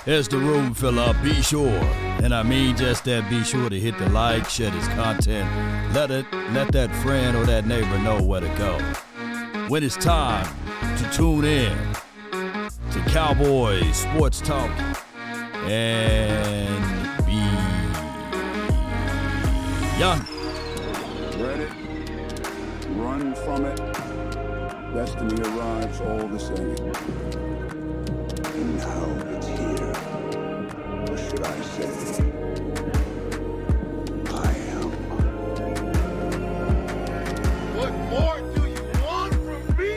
As the room fill up, be sure, and I mean just that, be sure to hit the like, share this content, let that friend or that neighbor know where to go. When it's time to tune in to Cowboys Sports Talk and beyond. Dread it, run from it, destiny arrives all the same. And now it's here. Or should I say, I am. What more do you want from me?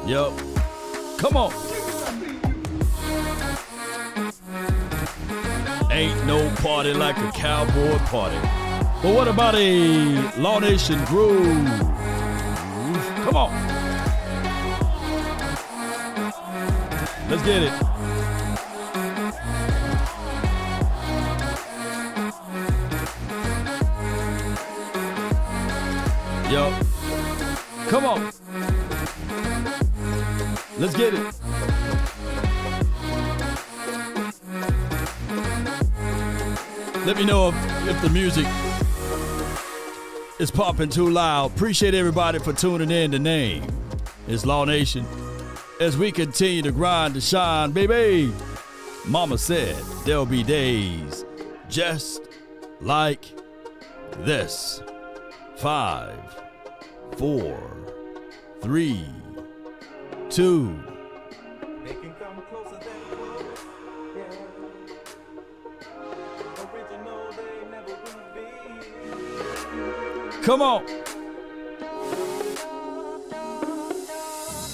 Yo, come on. Ain't no party like a cowboy party. But what about a Law Nation groove? Come on. Let's get it. Yo, come on. Let's get it. Let me know if the music is popping too loud. Appreciate everybody for tuning in. The name is Law Nation. As we continue to grind to shine, baby. Mama said there'll be days just like this. 5, 4, 3, 2. They can come closer than yeah. Original, they never will be. Come on.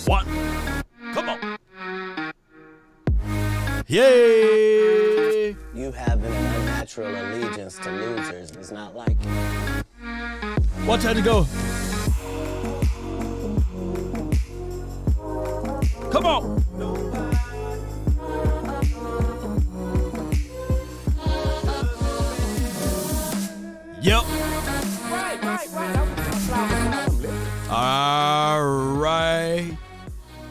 1. Come on. Yay. You having an unnatural allegiance to losers is not like it. Watch how to go. Come on. Yep. Right. All right.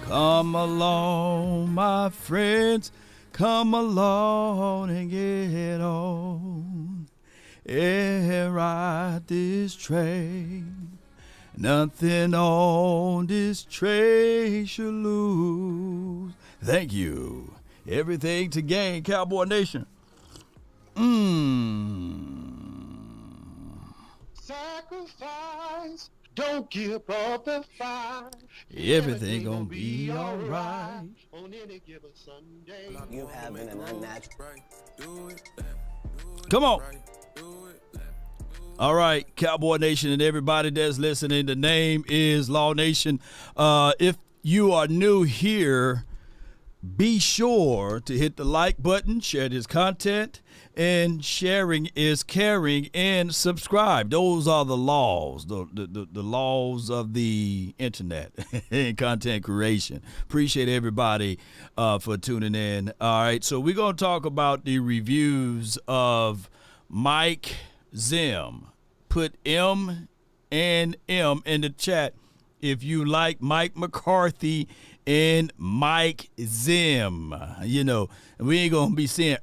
Come along, my friends. Come along and get on. And ride this train. Nothing on this train should lose. Thank you. Everything to gain, Cowboy Nation. Sacrifice, don't give up the fight. Everything gonna be alright. On any given Sunday. You having an unnatural. Come on. All right, Cowboy Nation and everybody that's listening, the name is Law Nation. If you are new here, be sure to hit the like button, share this content, and sharing is caring, and subscribe. Those are the laws, the laws of the internet and content creation. Appreciate everybody for tuning in. All right, so we're going to talk about the reviews of Mike Zim. Put M and M in the chat if you like Mike McCarthy and Mike Zim. You know, we ain't going to be saying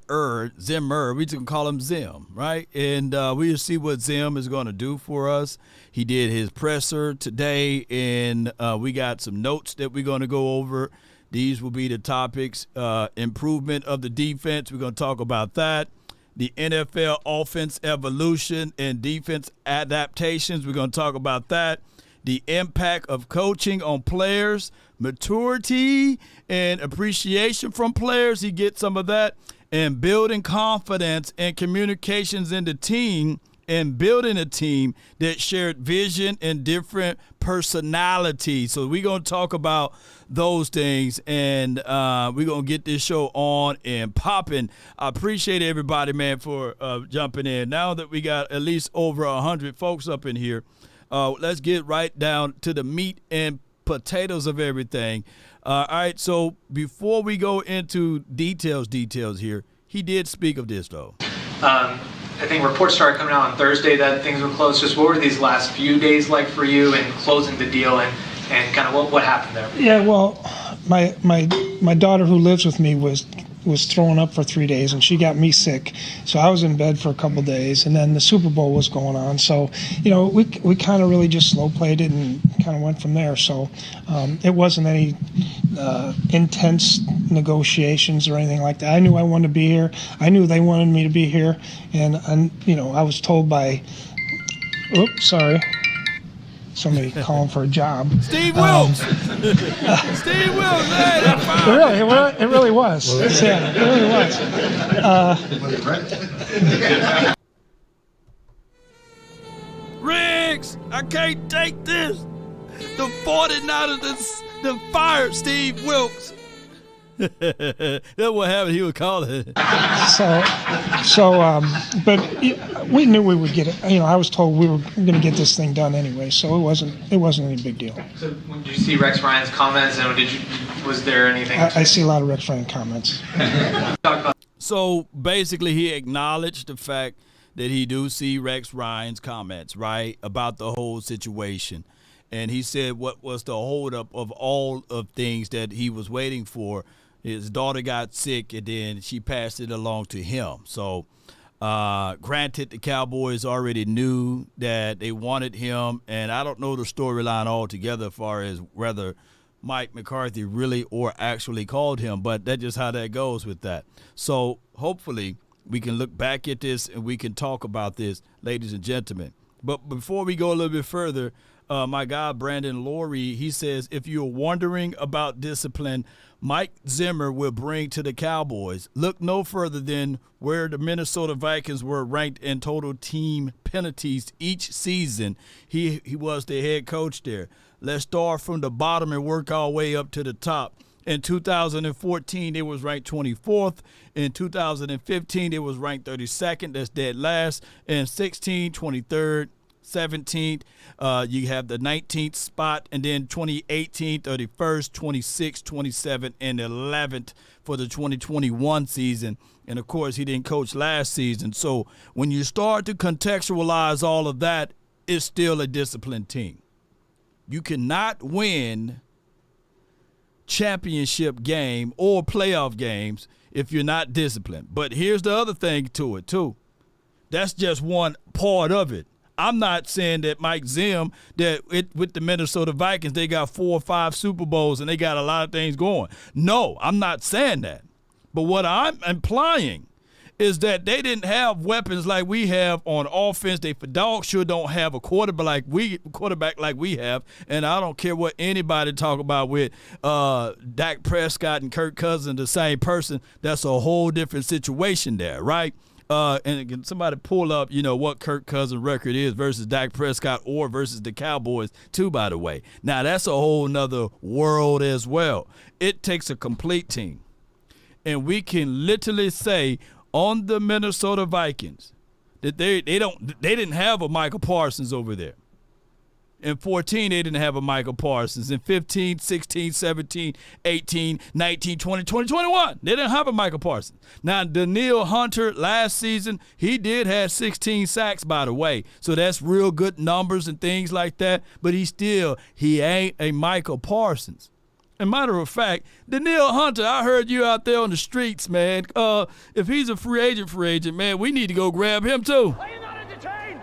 Zimmer. We just going to call him Zim, right? And we'll see what Zim is going to do for us. He did his presser today, and we got some notes that we're going to go over. These will be the topics. Improvement of the defense. We're going to talk about that. The NFL offense evolution and defense adaptations. We're going to talk about that. The impact of coaching on players, maturity and appreciation from players. He gets some of that. And building confidence and communications in the team, and building a team that shared vision and different personalities. So we're going to talk about those things, and we're going to get this show on and popping. I appreciate everybody, man, for jumping in. Now that we got at least over 100 folks up in here, let's get right down to the meat and potatoes of everything. All right, so before we go into details here, he did speak of this, though. I think reports started coming out on Thursday that things were closed. Just what were these last few days like for you in closing the deal, and kind of what happened there? Yeah, well, my daughter who lives with me was was throwing up for 3 days, and she got me sick. So I was in bed for a couple days, and then the Super Bowl was going on. So, we kind of really just slow played it and kind of went from there. So it wasn't any intense negotiations or anything like that. I knew I wanted to be here. I knew they wanted me to be here, and I was told by, somebody calling for a job. Steve Wilkes. Steve Wilkes. Hey, that's fine. It really was. Yeah, it really was. Riggs, I can't take this. The 49ers the fired Steve Wilkes. That's what happened. He would call it. But we knew we would get it. I was told we were going to get this thing done anyway, so it wasn't any big deal. So when did you see Rex Ryan's comments, and was there anything? I see a lot of Rex Ryan comments. So basically, he acknowledged the fact that he do see Rex Ryan's comments, right, about the whole situation. And he said what was the holdup of all of things that he was waiting for. His daughter got sick, and then she passed it along to him. So granted, the Cowboys already knew that they wanted him, and I don't know the storyline altogether as far as whether Mike McCarthy really or actually called him, but that's just how that goes with that. So hopefully we can look back at this and we can talk about this, ladies and gentlemen. But before we go a little bit further, my guy Brandon Laurie, he says, if you're wondering about discipline Mike Zimmer will bring to the Cowboys, look no further than where the Minnesota Vikings were ranked in total team penalties each season. He was the head coach there. Let's start from the bottom and work our way up to the top. In 2014, it was ranked 24th. In 2015, it was ranked 32nd. That's dead last. In 16, 23rd. 17th, you have the 19th spot, and then 2018, 31st, 26th, 27th, and 11th for the 2021 season. And, of course, he didn't coach last season. So when you start to contextualize all of that, it's still a disciplined team. You cannot win championship game or playoff games if you're not disciplined. But here's the other thing to it, too. That's just one part of it. I'm not saying that Mike Zim, with the Minnesota Vikings, they got 4 or 5 Super Bowls and they got a lot of things going. No, I'm not saying that. But what I'm implying is that they didn't have weapons like we have on offense. They for dog sure don't have a quarterback like we have. And I don't care what anybody talk about with Dak Prescott and Kirk Cousins, the same person. That's a whole different situation there, right? And can somebody pull up, what Kirk Cousins' record is versus Dak Prescott or versus the Cowboys, too, by the way. Now, that's a whole nother world as well. It takes a complete team. And we can literally say on the Minnesota Vikings that they didn't have a Micah Parsons over there. In 14, they didn't have a Micah Parsons. In 15, 16, 17, 18, 19, 20, 21, they didn't have a Micah Parsons. Now, Danielle Hunter last season, he did have 16 sacks, by the way. So that's real good numbers and things like that. But he ain't a Micah Parsons. As a matter of fact, Danielle Hunter, I heard you out there on the streets, man. If he's a free agent, man, we need to go grab him too. Are you not entertained?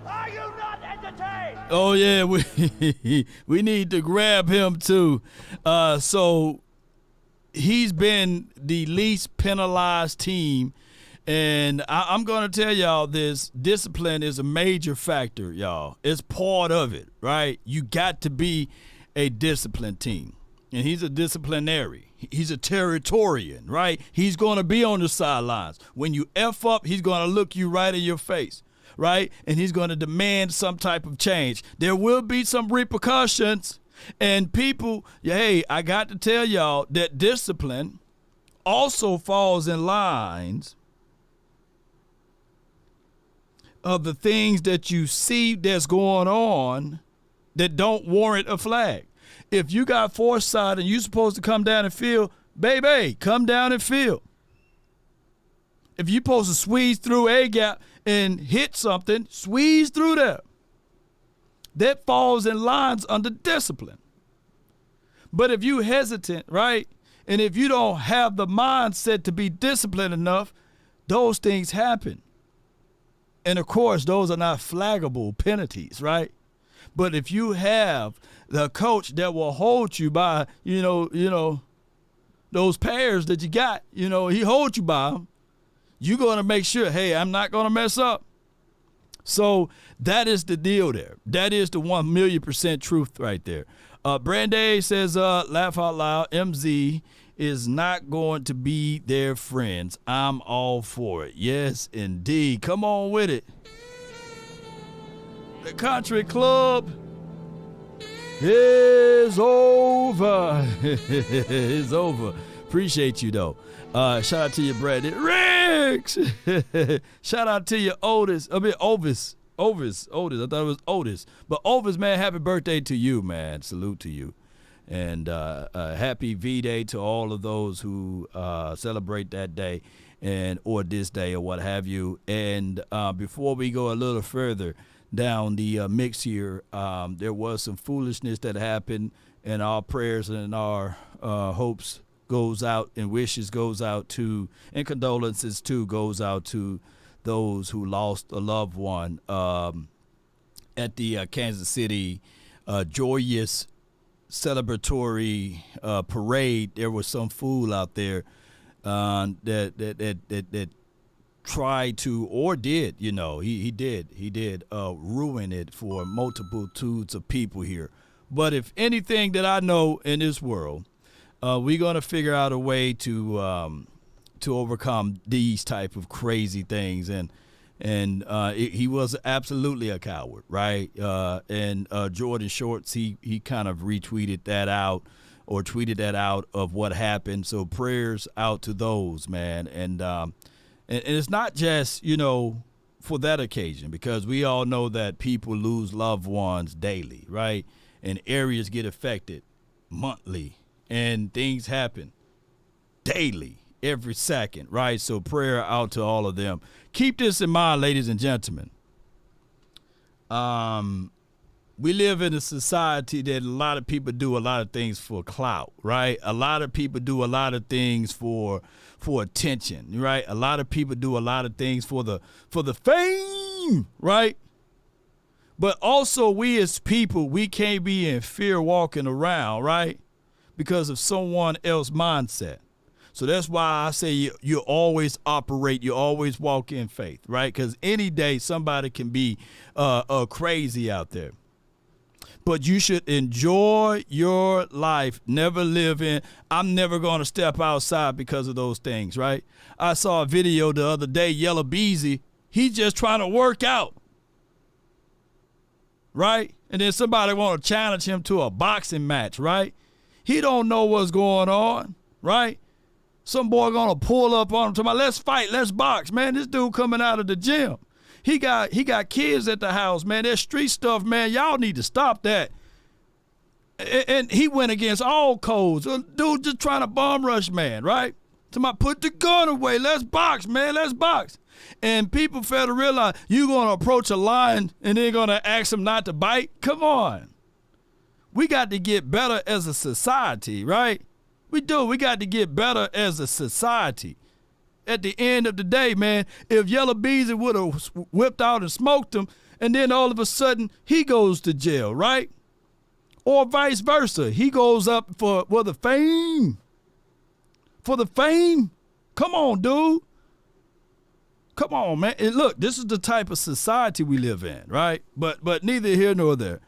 Are you not entertained? Oh, yeah, we need to grab him too. So he's been the least penalized team. And I'm going to tell y'all this, discipline is a major factor, y'all. It's part of it, right? You got to be a disciplined team. And he's a disciplinary. He's a Territorian, right? He's going to be on the sidelines. When you F up, he's going to look you right in your face, right? And he's going to demand some type of change. There will be some repercussions. And people, hey, I got to tell y'all that discipline also falls in lines of the things that you see that's going on that don't warrant a flag. If you got foresight and you're supposed to come down and field, baby, come down and field. If you're supposed to squeeze through a gap and hit something, squeeze through there. That falls in lines under discipline. But if you hesitant, right, And if you don't have the mindset to be disciplined enough, those things happen. And of course, those are not flaggable penalties, right? But if you have the coach that will hold you by, those pairs that you got, he holds you by them, you're going to make sure, hey, I'm not going to mess up. So that is the deal there. That is the 1,000,000% truth right there. Branday says, laugh out loud, MZ is not going to be their friends. I'm all for it. Yes, indeed. Come on with it. The country club is over. It's over. Appreciate you, though. Shout out to you, Brandon. Riggs! Shout out to you, Otis. Ovis. Otis. I thought it was Otis. But Otis, man, happy birthday to you, man. Salute to you. And happy V-Day to all of those who celebrate that day or this day or what have you. And before we go a little further down the mix here, there was some foolishness that happened, and our prayers and our hopes goes out and wishes goes out to, and condolences too goes out to those who lost a loved one at the Kansas City joyous celebratory parade. There was some fool out there that tried to, or did, he did ruin it for multitudes of people here. But if anything that I know in this world, we're going to figure out a way to overcome these type of crazy things. And he was absolutely a coward, right? And Jordan Shorts, he kind of retweeted that out or tweeted that out of what happened. So prayers out to those, man. And it's not just, for that occasion, because we all know that people lose loved ones daily, right? And areas get affected monthly, and things happen daily, every second, right? So prayer out to all of them. Keep this in mind, ladies and gentlemen. We live in a society that a lot of people do a lot of things for clout, right? A lot of people do a lot of things for attention, right? A lot of people do a lot of things for the fame, right? But also we as people, we can't be in fear walking around, right? Because of someone else's mindset. So that's why I say you always operate, you always walk in faith, right? Because any day somebody can be crazy out there. But you should enjoy your life. Never live in, I'm never going to step outside because of those things, right? I saw a video the other day, Yellow Beezy, he's just trying to work out, right? And then somebody want to challenge him to a boxing match, right? He don't know what's going on, right? Some boy gonna pull up on him, talking about, let's fight, let's box. Man, this dude coming out of the gym. He got kids at the house, man. That street stuff, man, y'all need to stop that. And he went against all codes. Dude just trying to bomb rush, man, right? Somebody put the gun away. Let's box, man, let's box. And people fail to realize you're gonna approach a lion and they're gonna ask him not to bite. Come on. We got to get better as a society, right? We do. We got to get better as a society. At the end of the day, man, if Yellow Beezy would have whipped out and smoked him, and then all of a sudden he goes to jail, right? Or vice versa. He goes up for the fame. For the fame? Come on, dude. Come on, man. And look, this is the type of society we live in, right? But neither here nor there.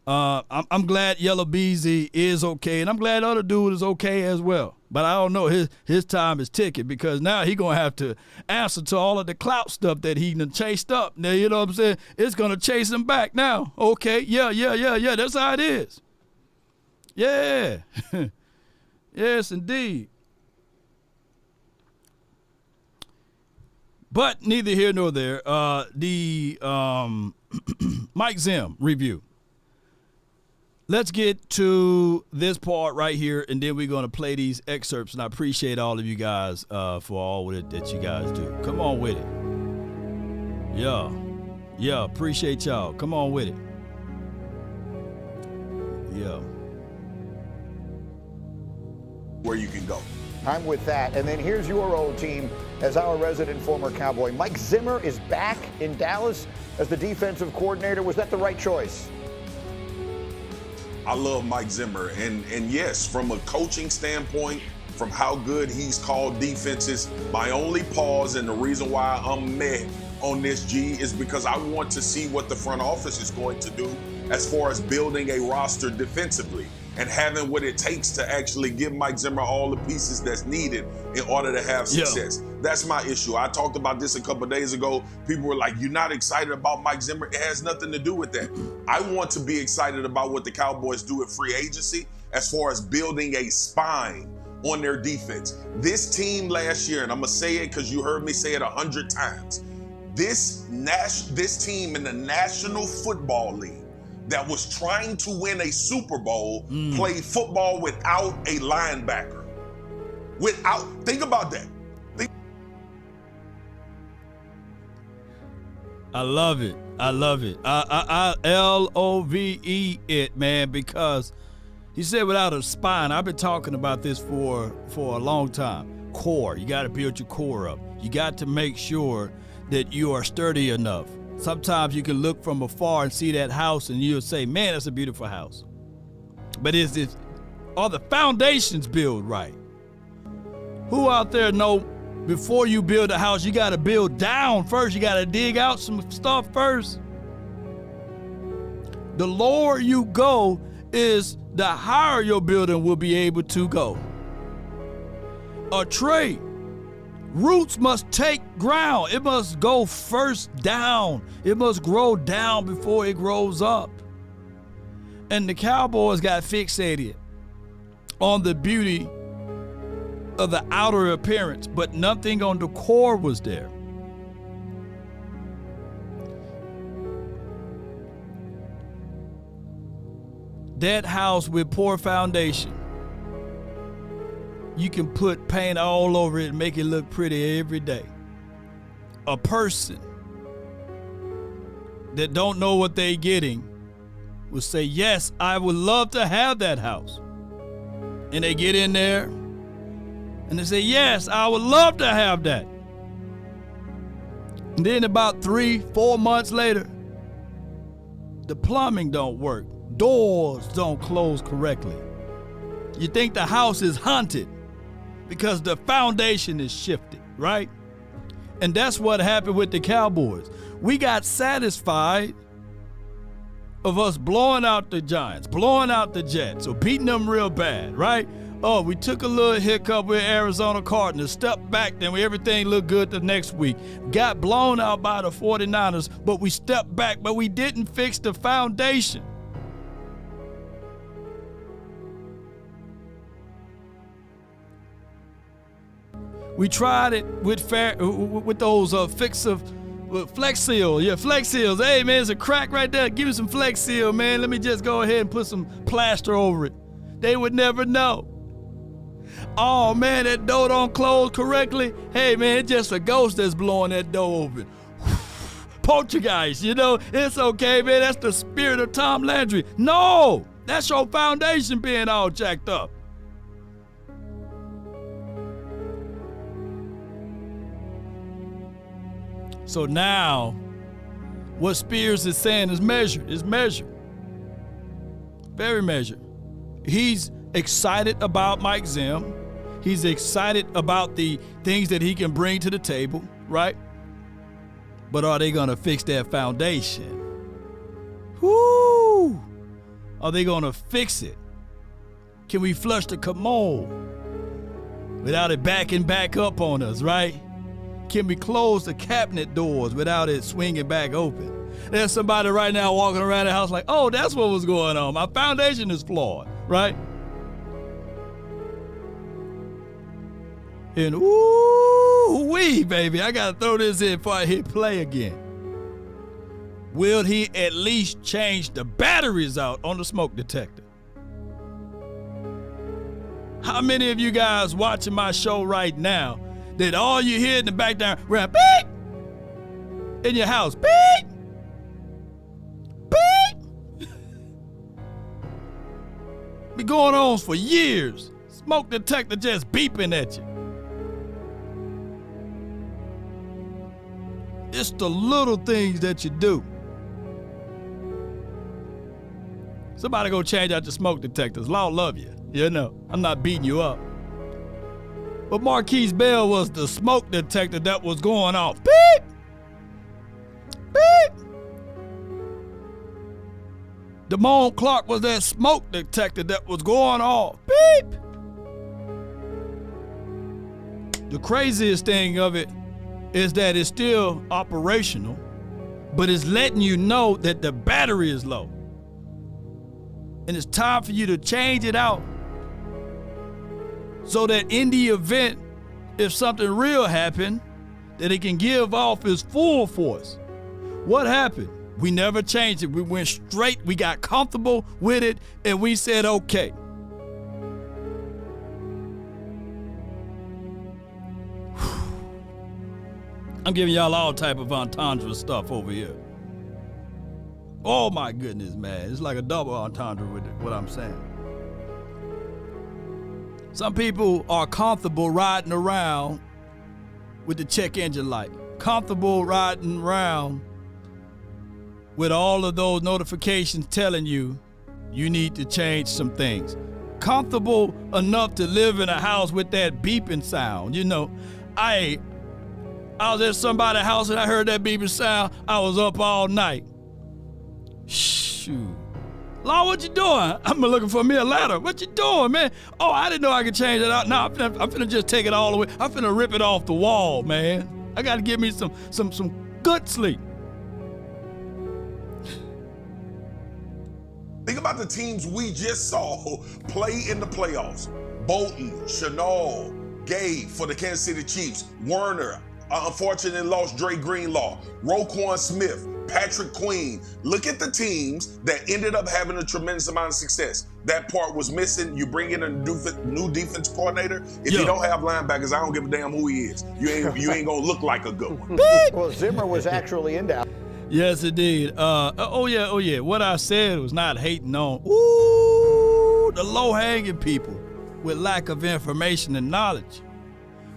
I'm glad Yellow Beezy is okay, and I'm glad the other dude is okay as well. But I don't know, his time is ticking, because now he gonna have to answer to all of the clout stuff that he done chased up. Now, you know what I'm saying? It's gonna chase him back now. Okay, yeah. That's how it is. Yeah. Yes, indeed. But neither here nor there. The Mike Zim review. Let's get to this part right here, and then we're going to play these excerpts. And I appreciate all of you guys for all of it that you guys do. Come on with it. Yeah, appreciate y'all. Come on with it. Yeah. where you can go. I'm with that. And then here's your old team as our resident former Cowboy. Mike Zimmer is back in Dallas as the defensive coordinator. Was that the right choice? I love Mike Zimmer. And yes, from a coaching standpoint, from how good he's called defenses, my only pause and the reason why I'm meh on this, G, is because I want to see what the front office is going to do as far as building a roster defensively and having what it takes to actually give Mike Zimmer all the pieces that's needed in order to have success. Yeah. That's my issue. I talked about this a couple of days ago. People were like, you're not excited about Mike Zimmer? It has nothing to do with that. I want to be excited about what the Cowboys do at free agency as far as building a spine on their defense. This team last year, and I'm going to say it because you heard me say it 100 times, this team in the National Football League that was trying to win a Super Bowl played football without a linebacker. Think about that. I love it. I love it. I LOVE it, man, because he said without a spine. I've been talking about this for a long time. Core. You got to build your core up. You got to make sure that you are sturdy enough. Sometimes you can look from afar and see that house and you'll say, man, that's a beautiful house. But are the foundations built right? Who out there know before you build a house, you got to build down first. You got to dig out some stuff first. The lower you go is the higher your building will be able to go. A tree. Roots must take ground. It must go first down. It must grow down before it grows up. And the Cowboys got fixated on the beauty of the outer appearance, but nothing on the core was there. That house with poor foundation, you can put paint all over it and make it look pretty every day. A person that don't know what they're getting will say, yes, I would love to have that house. And they get in there and they say, yes, I would love to have that. And then about 3-4 months later, the plumbing don't work. Doors don't close correctly. You think the house is haunted because the foundation is shifted, right? And that's what happened with the Cowboys. We got satisfied of us blowing out the Giants, blowing out the Jets, or beating them real bad, right? Oh, we took a little hiccup with Arizona Cardinals, stepped back, then everything looked good the next week. Got blown out by the 49ers, but we stepped back, but we didn't fix the foundation. We tried it with those Flex Seal. Yeah, Flex Seals. Hey, man, there's a crack right there. Give me some Flex Seal, man. Let me just go ahead and put some plaster over it. They would never know. Oh, man, that door don't close correctly. Hey, man, it's just a ghost that's blowing that door open. Poltergeist, it's okay, man. That's the spirit of Tom Landry. No, that's your foundation being all jacked up. So now, what Spears is saying is measured. It's measured. Very measured. He's excited about Mike Zim. He's excited about the things that he can bring to the table, right? But are they going to fix that foundation? Whoo! Are they going to fix it? Can we flush the commode without it backing back up on us, right? Can we close the cabinet doors without it swinging back open? There's somebody right now walking around the house like, oh, that's what was going on. My foundation is flawed, right? And ooh-wee, baby, I got to throw this in before I hit play again. Will he at least change the batteries out on the smoke detector? How many of you guys watching my show right now that all you hear in the background, beep, in your house, beep, beep, be going on for years. Smoke detector just beeping at you. It's the little things that you do. Somebody go change out your smoke detectors. Lord love you. You know, I'm not beating you up. But Marquise Bell was the smoke detector that was going off. Beep! Beep! Damone Clark was that smoke detector that was going off. Beep! The craziest thing of it is that it's still operational, but it's letting you know that the battery is low. And it's time for you to change it out so that in the event, if something real happened, that it can give off its full force. What happened? We never changed it. We went straight, we got comfortable with it, and we said, okay. I'm giving y'all all type of entendre stuff over here. Oh my goodness, man. It's like a double entendre with what I'm saying. Some people are comfortable riding around with the check engine light. Comfortable riding around with all of those notifications telling you you need to change some things. Comfortable enough to live in a house with that beeping sound. You know, I was at somebody's house and I heard that beeping sound. I was up all night. Shoot. Lord, what you doing? I'm looking for me a ladder. What you doing, man? Oh, I didn't know I could change it out. No, I'm finna just take it all the way. I'm finna rip it off the wall, man. I gotta give me some good sleep. Think about the teams we just saw play in the playoffs. Bolton, Chanel, Gay for the Kansas City Chiefs, Werner, unfortunately lost Dre Greenlaw, Roquan Smith, Patrick Queen. Look at the teams that ended up having a tremendous amount of success. That part was missing. You bring in a new defense coordinator. If you don't have linebackers, I don't give a damn who he is. You ain't gonna look like a good one. Well, Zimmer was actually in Dallas. Yes, indeed. Oh yeah. What I said was not hating on the low-hanging people with lack of information and knowledge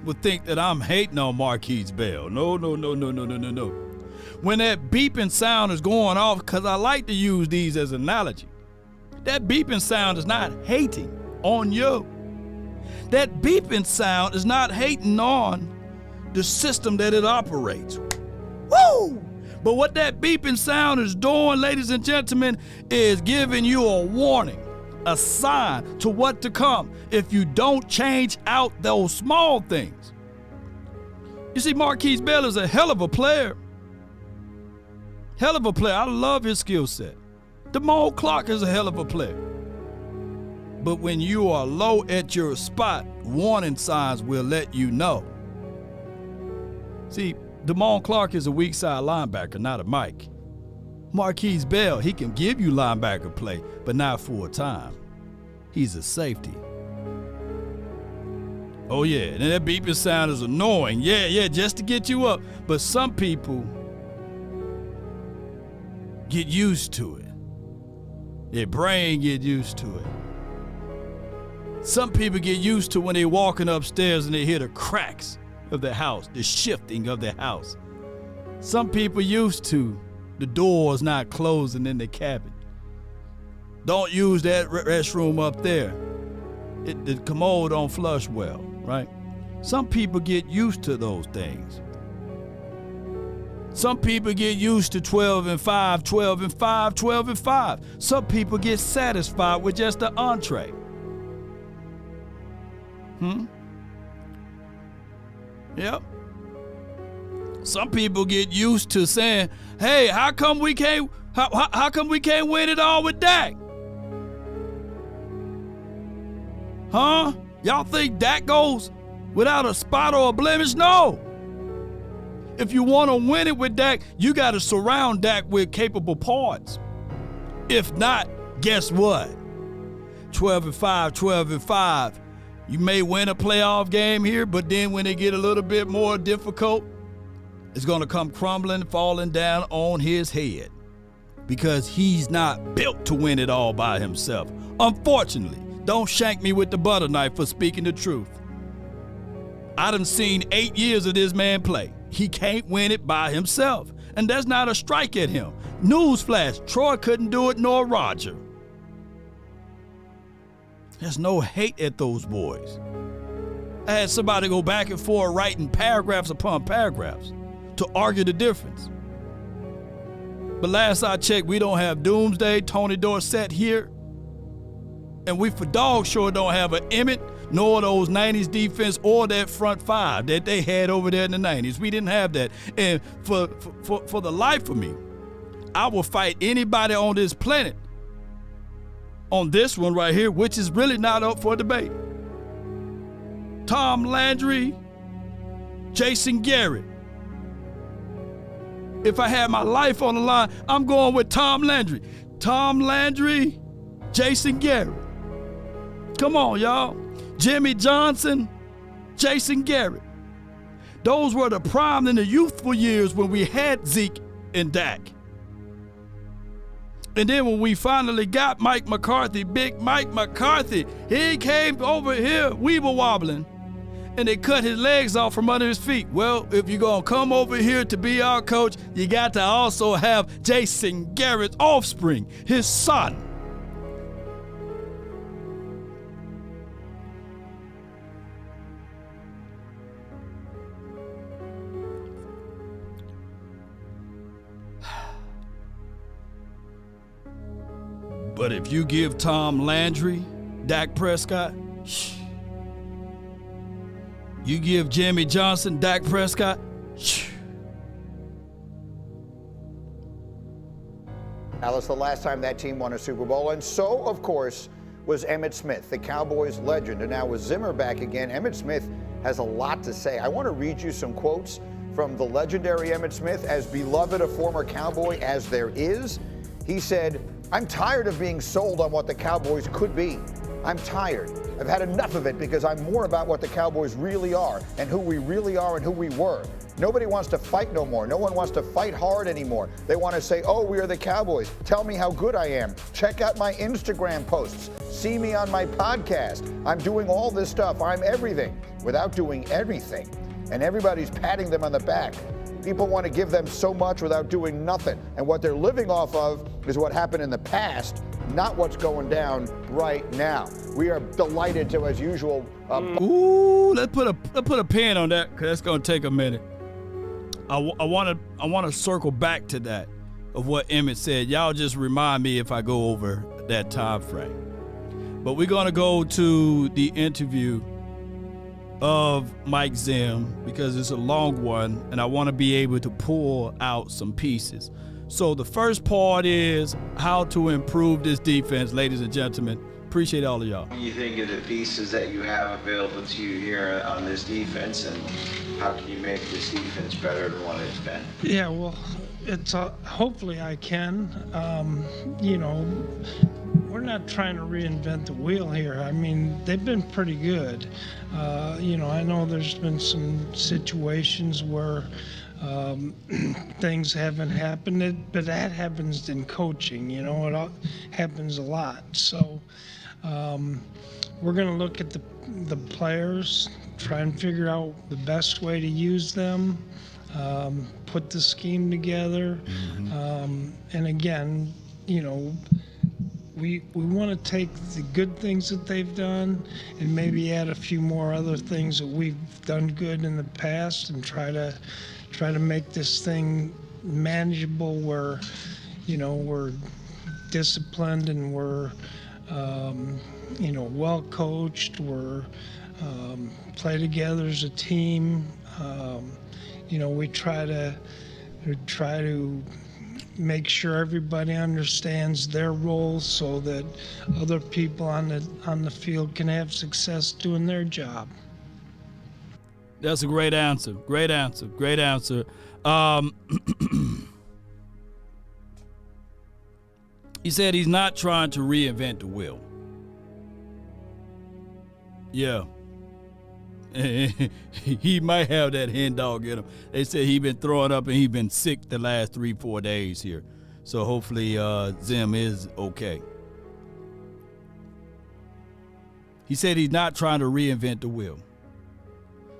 would think that I'm hating on Marquise Bell. No. When that beeping sound is going off, because I like to use these as an analogy, that beeping sound is not hating on you. That beeping sound is not hating on the system that it operates. Woo! But what that beeping sound is doing, ladies and gentlemen, is giving you a warning, a sign to what to come if you don't change out those small things. You see, Marquise Bell is a hell of a player. Hell of a player. I love his skill set. Damone Clark is a hell of a player. But when you are low at your spot, warning signs will let you know. See, Damone Clark is a weak side linebacker, not a Mike. Marquise Bell, he can give you linebacker play, but not full time. He's a safety. Oh yeah, and that beeping sound is annoying. Yeah, just to get you up. But some people get used to it. Their brain get used to it. Some people get used to when they're walking upstairs and they hear the cracks of the house, the shifting of the house. Some people used to the doors not closing in the cabin. Don't use that restroom up there. The commode don't flush well, right? Some people get used to those things. Some people get used to 12 and 5, 12 and 5, 12 and 5. Some people get satisfied with just the entree. Yep. Some people get used to saying, "Hey, how come we can't win it all with Dak?" Huh? Y'all think Dak goes without a spot or a blemish? No. If you want to win it with Dak, you got to surround Dak with capable parts. If not, guess what? 12 and 5, 12 and 5. You may win a playoff game here, but then when they get a little bit more difficult, it's going to come crumbling, falling down on his head because he's not built to win it all by himself. Unfortunately, Don't shank me with the butter knife for speaking the truth. I done seen 8 years of this man play. He can't win it by himself. And that's not a strike at him. Newsflash, Troy couldn't do it, nor Roger. There's no hate at those boys. I had somebody go back and forth writing paragraphs upon paragraphs to argue the difference. But last I checked, we don't have Doomsday, Tony Dorsett here. And we for dog sure don't have an Emmit, nor those 90s defense or that front five that they had over there in the 90s. We didn't have that. And for the life of me, I will fight anybody on this planet on this one right here, which is really not up for debate. Tom Landry, Jason Garrett. If I had my life on the line, I'm going with Tom Landry. Tom Landry, Jason Garrett. Come on, y'all. Jimmy Johnson, Jason Garrett. Those were the prime in the youthful years when we had Zeke and Dak. And then when we finally got Mike McCarthy, big Mike McCarthy, he came over here, we were wobbling, and they cut his legs off from under his feet. Well, if you're going to come over here to be our coach, you got to also have Jason Garrett's offspring, his son. But if you give Tom Landry, Dak Prescott, you give Jimmy Johnson, Dak Prescott, Alice, the last time that team won a Super Bowl, and so, of course, was Emmitt Smith, the Cowboys legend. And now with Zimmer back again, Emmitt Smith has a lot to say. I want to read you some quotes from the legendary Emmitt Smith, as beloved a former Cowboy as there is. He said, "I'm tired of being sold on what the Cowboys could be. I'm tired. I've had enough of it because I'm more about what the Cowboys really are and who we really are and who we were. Nobody wants to fight no more. No one wants to fight hard anymore. They want to say, oh, we are the Cowboys. Tell me how good I am. Check out my Instagram posts. See me on my podcast. I'm doing all this stuff. I'm everything without doing everything. And everybody's patting them on the back. People want to give them so much without doing nothing. And what they're living off of is what happened in the past, not what's going down right now. We are delighted to, as usual. Ooh, let's put a pin on that, because that's going to take a minute. I want to circle back to that, of what Emmett said. Y'all just remind me if I go over that time frame. But we're going to go to the interview of Mike Zim, because it's a long one and I want to be able to pull out some pieces. So the first part is how to improve this defense, ladies and gentlemen. Appreciate all of y'all. What do you think of the pieces that you have available to you here on this defense, and how can you make this defense better than what it's been? Yeah, well, it's hopefully I can. We're not trying to reinvent the wheel here. I mean, they've been pretty good. I know there's been some situations where things haven't happened, but that happens in coaching. It all happens a lot. So we're going to look at the players, try and figure out the best way to use them, put the scheme together, and again, we want to take the good things that they've done and maybe add a few more other things that we've done good in the past, and try to make this thing manageable where, we're disciplined and we're, well coached, we're play together as a team. We try to make sure everybody understands their role so that other people on the field can have success doing their job. That's a great answer. Great answer. Great answer. He said he's not trying to reinvent the wheel. Yeah. He might have that hen dog in him. They said he been throwing up and he been sick the last 3-4 days here. So hopefully Zim is okay. He said he's not trying to reinvent the wheel.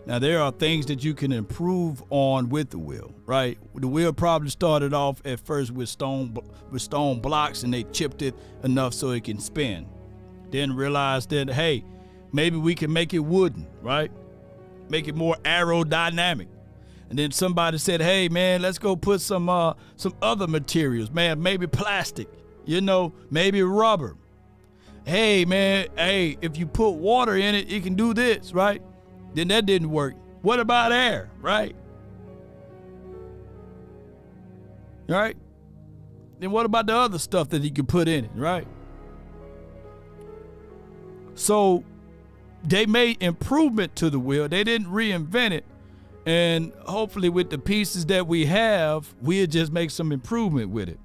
Now, there are things that you can improve on with the wheel, right? The wheel probably started off at first with stone blocks, and they chipped it enough so it can spin. Then realized that, hey, maybe we can make it wooden, right? Make it more aerodynamic. And then somebody said, hey, man, let's go put some other materials, man, maybe plastic, maybe rubber. Hey, man, if you put water in it, it can do this, right? Then that didn't work. What about air, right? Right? Then what about the other stuff that you could put in it, right? So they made improvement to the wheel. They didn't reinvent it. And hopefully with the pieces that we have, we'll just make some improvement with it.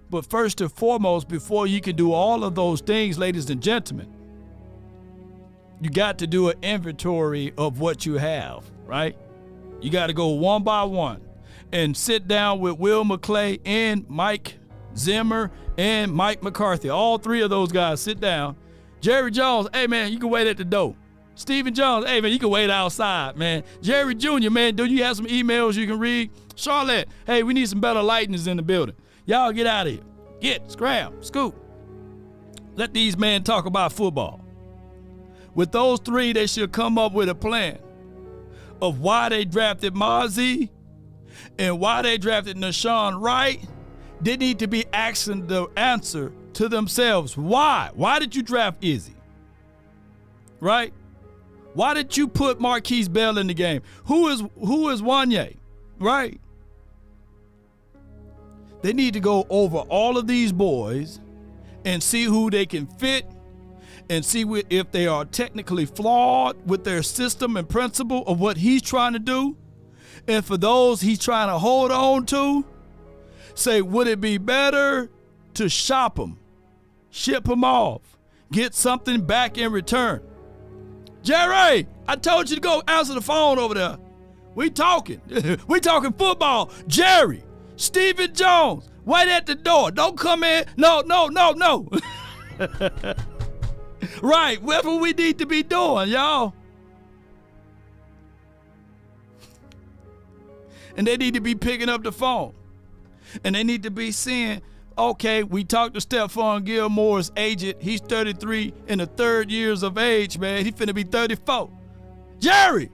But first and foremost, before you can do all of those things, ladies and gentlemen, you got to do an inventory of what you have, right? You got to go one by one and sit down with Will McClay and Mike Zimmer and Mike McCarthy. All three of those guys sit down. Jerry Jones, hey, man, you can wait at the door. Stephen Jones, hey, man, you can wait outside, man. Jerry Jr., man, do you have some emails you can read? Charlotte, hey, we need some better lightnings in the building. Y'all get out of here. Get, scram, scoop. Let these men talk about football. With those three, they should come up with a plan of why they drafted Mazi and why they drafted Nashawn Wright. They need to be asking the answer to themselves. Why? Why did you draft Izzy? Right? Why did you put Marquise Bell in the game? Who is Wanye? Right? They need to go over all of these boys and see who they can fit and see if they are technically flawed with their system and principle of what he's trying to do. And for those he's trying to hold on to, say, would it be better to shop them, ship them off, get something back in return? Jerry, I told you to go answer the phone over there. We talking. We talking football. Jerry, Stephen Jones, wait at the door. Don't come in. No. Right, whatever we need to be doing, y'all. And they need to be picking up the phone. And they need to be seeing, okay, we talked to Stephon Gilmore's agent. He's 33 in the third years of age, man. He finna be 34. Jerry,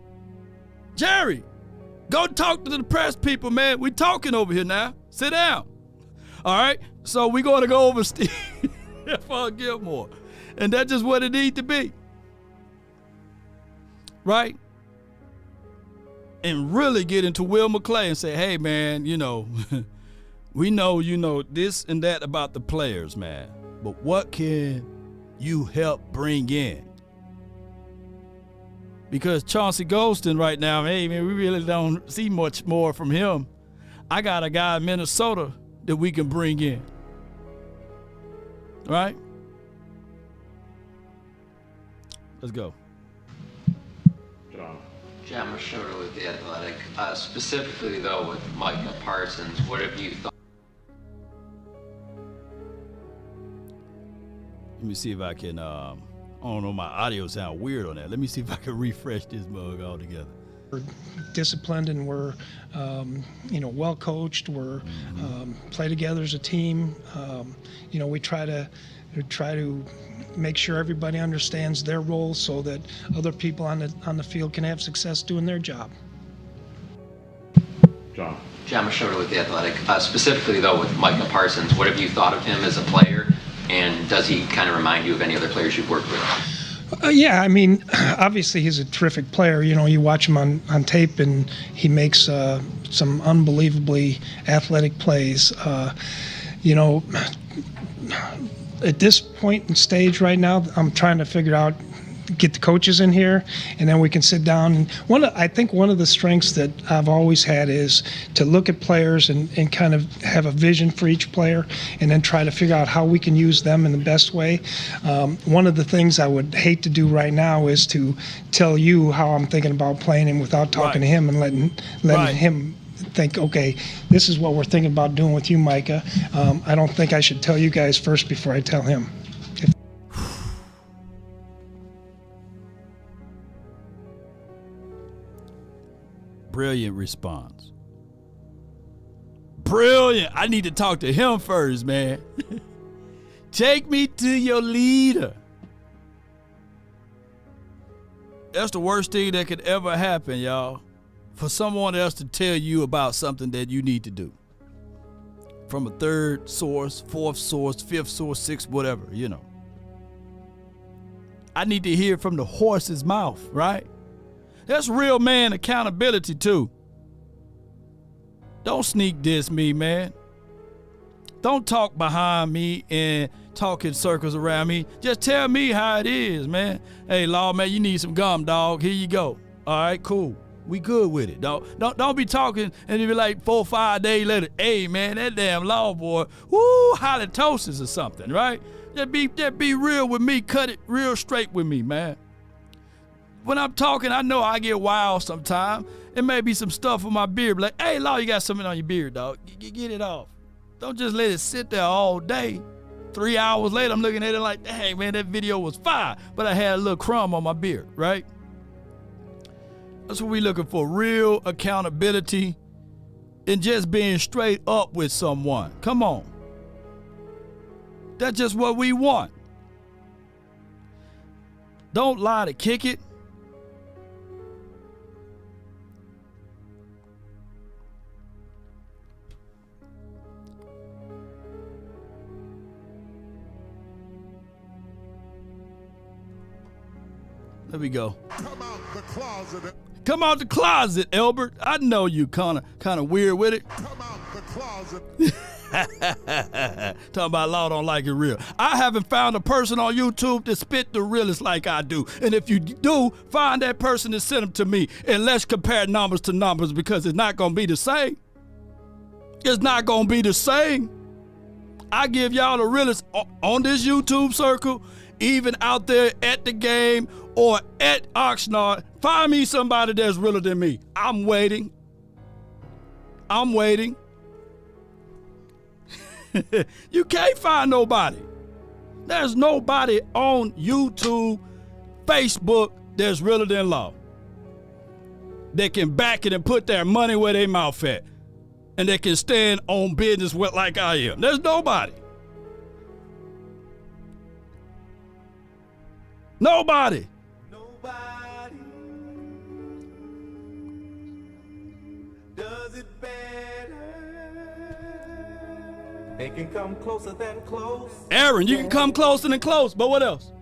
go talk to the press people, man. We talking over here now. Sit down. All right, so we're going to go over Stephon Gilmore. And that's just what it needs to be. Right? And really get into Will McClay and say, hey, man, we know, this and that about the players, man. But what can you help bring in? Because Chauncey Golston right now, hey, man, we really don't see much more from him. I got a guy in Minnesota that we can bring in. Right? Let's go. Jammer Schroeder with The Athletic. Specifically, though, with Micah Parsons, what have you thought? Let me see if I can, I don't know, my audio sound weird on that. Let me see if I can refresh this mug altogether. We're disciplined and we're, well coached. We're play together as a team. We try to make sure everybody understands their role so that other people on the field can have success doing their job. John. Jammer Schroeder with The Athletic. Specifically, though, with Micah Parsons, what have you thought of him as a player? And does he kind of remind you of any other players you've worked with? Yeah, I mean, obviously he's a terrific player. You watch him on tape and he makes some unbelievably athletic plays. At this point in stage right now, I'm trying to figure out, get the coaches in here, and then we can sit down. And I think one of the strengths that I've always had is to look at players and kind of have a vision for each player and then try to figure out how we can use them in the best way. One of the things I would hate to do right now is to tell you how I'm thinking about playing him without talking to him and letting him think, okay, this is what we're thinking about doing with you, Micah. I don't think I should tell you guys first before I tell him. Brilliant response. Brilliant. I need to talk to him first, man. Take me to your leader. That's the worst thing that could ever happen, y'all. For someone else to tell you about something that you need to do. From a third source, fourth source, fifth source, sixth, whatever, you know. I need to hear from the horse's mouth, right? That's real man accountability too. Don't sneak diss me, man. Don't talk behind me and talk in circles around me. Just tell me how it is, man. Hey, Law, man, you need some gum, dog. Here you go. All right, cool. We good with it. Don't be talking and you be like 4 or 5 days later, hey, man, that damn Law boy, woo, halitosis or something, right? Just be real with me. Cut it real straight with me, man. When I'm talking, I know I get wild sometimes. It may be some stuff on my beard. Like, hey, Law, you got something on your beard, dog. Get it off. Don't just let it sit there all day. 3 hours later, I'm looking at it like, dang, man, that video was fire. But I had a little crumb on my beard, right? That's what we looking for. Real accountability and just being straight up with someone. Come on. That's just what we want. Don't lie to kick it. There we go. Come out the closet. Come out the closet, Albert. I know you kind of weird with it. Come out the closet. Talking about Law don't like it real. I haven't found a person on YouTube that spit the realest like I do. And if you do, find that person and send them to me. And let's compare numbers to numbers because it's not going to be the same. It's not going to be the same. I give y'all the realest on this YouTube circle, even out there at the game or at Oxnard. Find me somebody that's realer than me. I'm waiting. I'm waiting. You can't find nobody. There's nobody on YouTube, Facebook that's realer than Law. They can back it and put their money where their mouth at. And they can stand on business with like I am. There's nobody. Nobody. Nobody does it better. They can come closer than close. Aaron, you can come closer than close, but what else?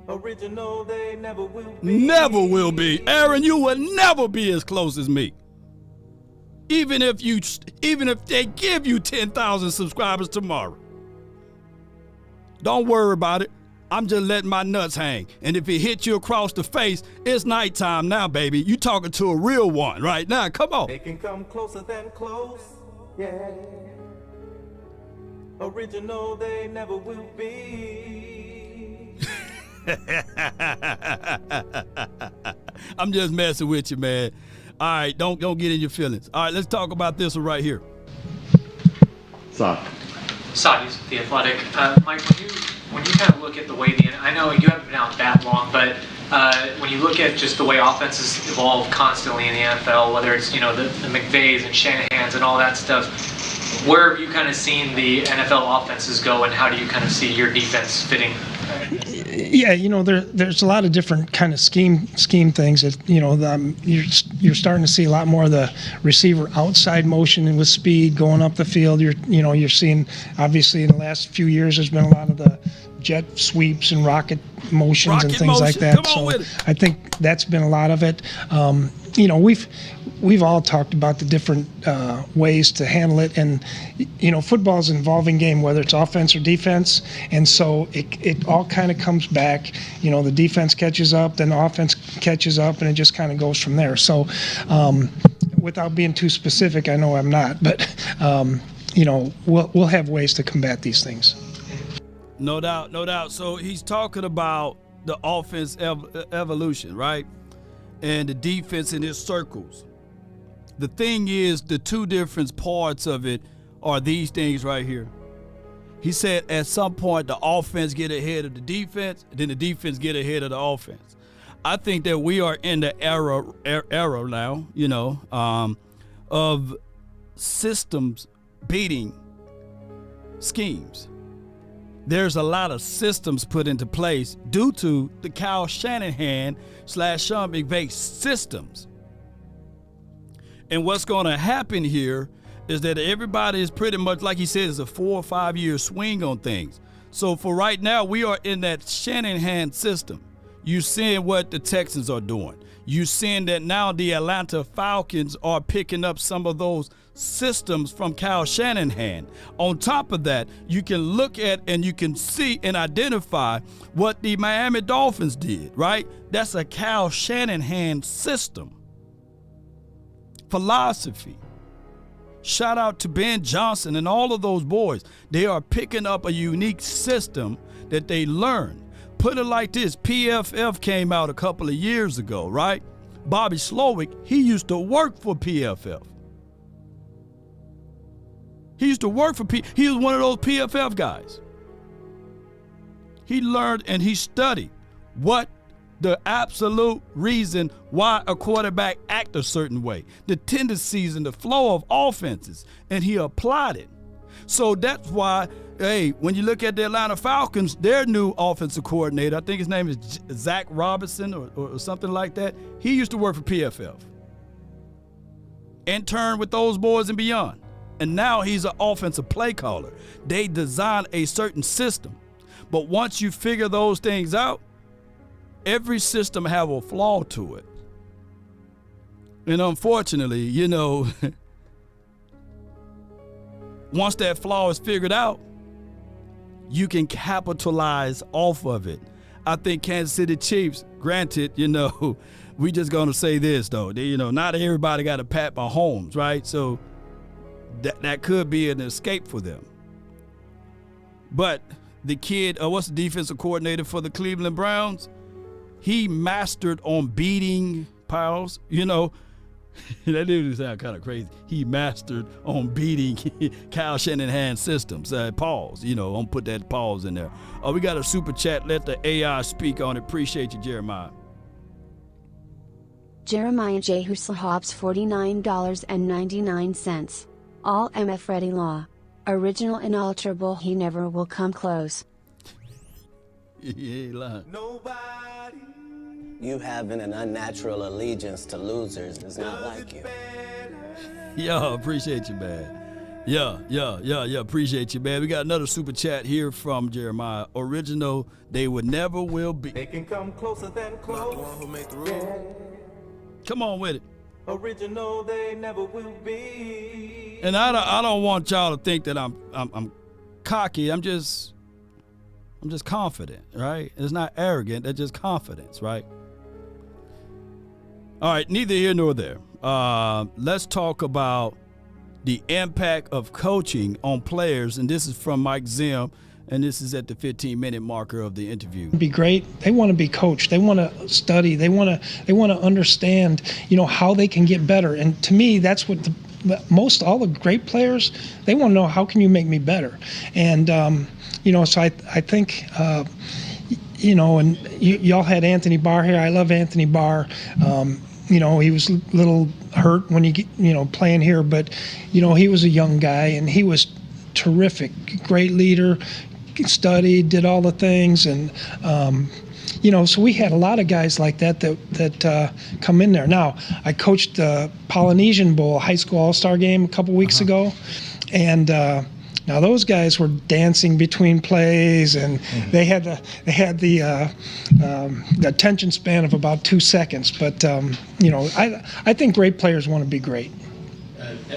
Original, they never will be. Never will be. Aaron, you will never be as close as me. Even if they give you 10,000 subscribers tomorrow. Don't worry about it. I'm just letting my nuts hang. And if it hits you across the face, it's nighttime now, baby. You talking to a real one right now. Come on. They can come closer than close. Yeah. Original, they never will be. I'm just messing with you, man. All right, don't get in your feelings. All right, let's talk about this one right here. Saudis, The Athletic. Mike, when you kind of look at the way I know you haven't been out that long, but when you look at just the way offenses evolve constantly in the NFL, whether it's the McVays and Shanahans and all that stuff, where have you kind of seen the NFL offenses go, and how do you kind of see your defense fitting? Yeah, there's a lot of different kind of scheme things that you're starting to see a lot more of the receiver outside motion and with speed going up the field. You're seeing, obviously in the last few years there's been a lot of the jet sweeps and rocket motions and things like that. So I think that's been a lot of it. We've all talked about the different ways to handle it, and football is an evolving game, whether it's offense or defense, and so it all kind of comes back. The defense catches up, then the offense catches up, and it just kind of goes from there. So without being too specific, I know I'm not, but we'll have ways to combat these things. No doubt, no doubt. So he's talking about the offense evolution, right? And the defense in his circles. The thing is, the two different parts of it are these things right here. He said at some point the offense get ahead of the defense, then the defense get ahead of the offense. I think that we are in the era now, of systems beating schemes. There's a lot of systems put into place due to the Kyle Shanahan / Sean McVay systems. And what's going to happen here is that everybody is pretty much, like he said, is a 4 or 5 year swing on things. So for right now, we are in that Shanahan system. You seeing what the Texans are doing. You seeing that now the Atlanta Falcons are picking up some of those systems from Kyle Shanahan. On top of that, you can look at and you can see and identify what the Miami Dolphins did, right? That's a Kyle Shanahan system. Philosophy. Shout out to Ben Johnson and all of those boys. They are picking up a unique system that they learned. Put it like this, PFF came out a couple of years ago, right? Bobby Slowick, he used to work for PFF. He used to work for he was one of those PFF guys. He learned and he studied what the absolute reason why a quarterback act a certain way, the tendencies and the flow of offenses, and he applied it. So that's why, hey, when you look at the Atlanta Falcons, their new offensive coordinator, I think his name is Zach Robinson or something like that, he used to work for PFF. Interned with those boys and beyond. And now he's an offensive play caller. They designed a certain system. But once you figure those things out, every system have a flaw to it. And unfortunately, once that flaw is figured out, you can capitalize off of it. I think Kansas City Chiefs, granted, we just going to say this, though. Not everybody got to Pat Mahomes, right? So that could be an escape for them. But the kid, what's the defensive coordinator for the Cleveland Browns? He mastered on beating Piles. That didn't sound kind of crazy. He mastered on beating Kyle Shanahan systems. Pause. I'll put that pause in there. We got a super chat. Let the AI speak on it. Appreciate you, Jeremiah. Jeremiah J. Huslahops $49.99. All MF Ready Law. Original inalterable. He never will come close. He ain't lying. Nobody. You having an unnatural allegiance to losers is not like you. Yo, appreciate you, man. Yeah, appreciate you, man. We got another super chat here from Jeremiah. Original, they would never will be. They can come closer than close. The one who made the rule. Come on with it. Original, they never will be. And I don't want y'all to think that I'm cocky. I'm just confident, right? It's not arrogant. It's just confidence, right? All right, neither here nor there. Let's talk about the impact of coaching on players. And this is from Mike Zimmer, and this is at the 15-minute marker of the interview. Be great. They want to be coached. They want to study. They want to understand, how they can get better. And to me, that's what all the great players, they want to know, how can you make me better? And so I think, and y'all had Anthony Barr here. I love Anthony Barr. He was a little hurt when playing here, but, he was a young guy and he was terrific, great leader, studied, did all the things. And, so we had a lot of guys like that come in there. Now, I coached the Polynesian Bowl high school all-star game a couple weeks ago. And, now those guys were dancing between plays, and they had the attention span of about 2 seconds. But I think great players want to be great.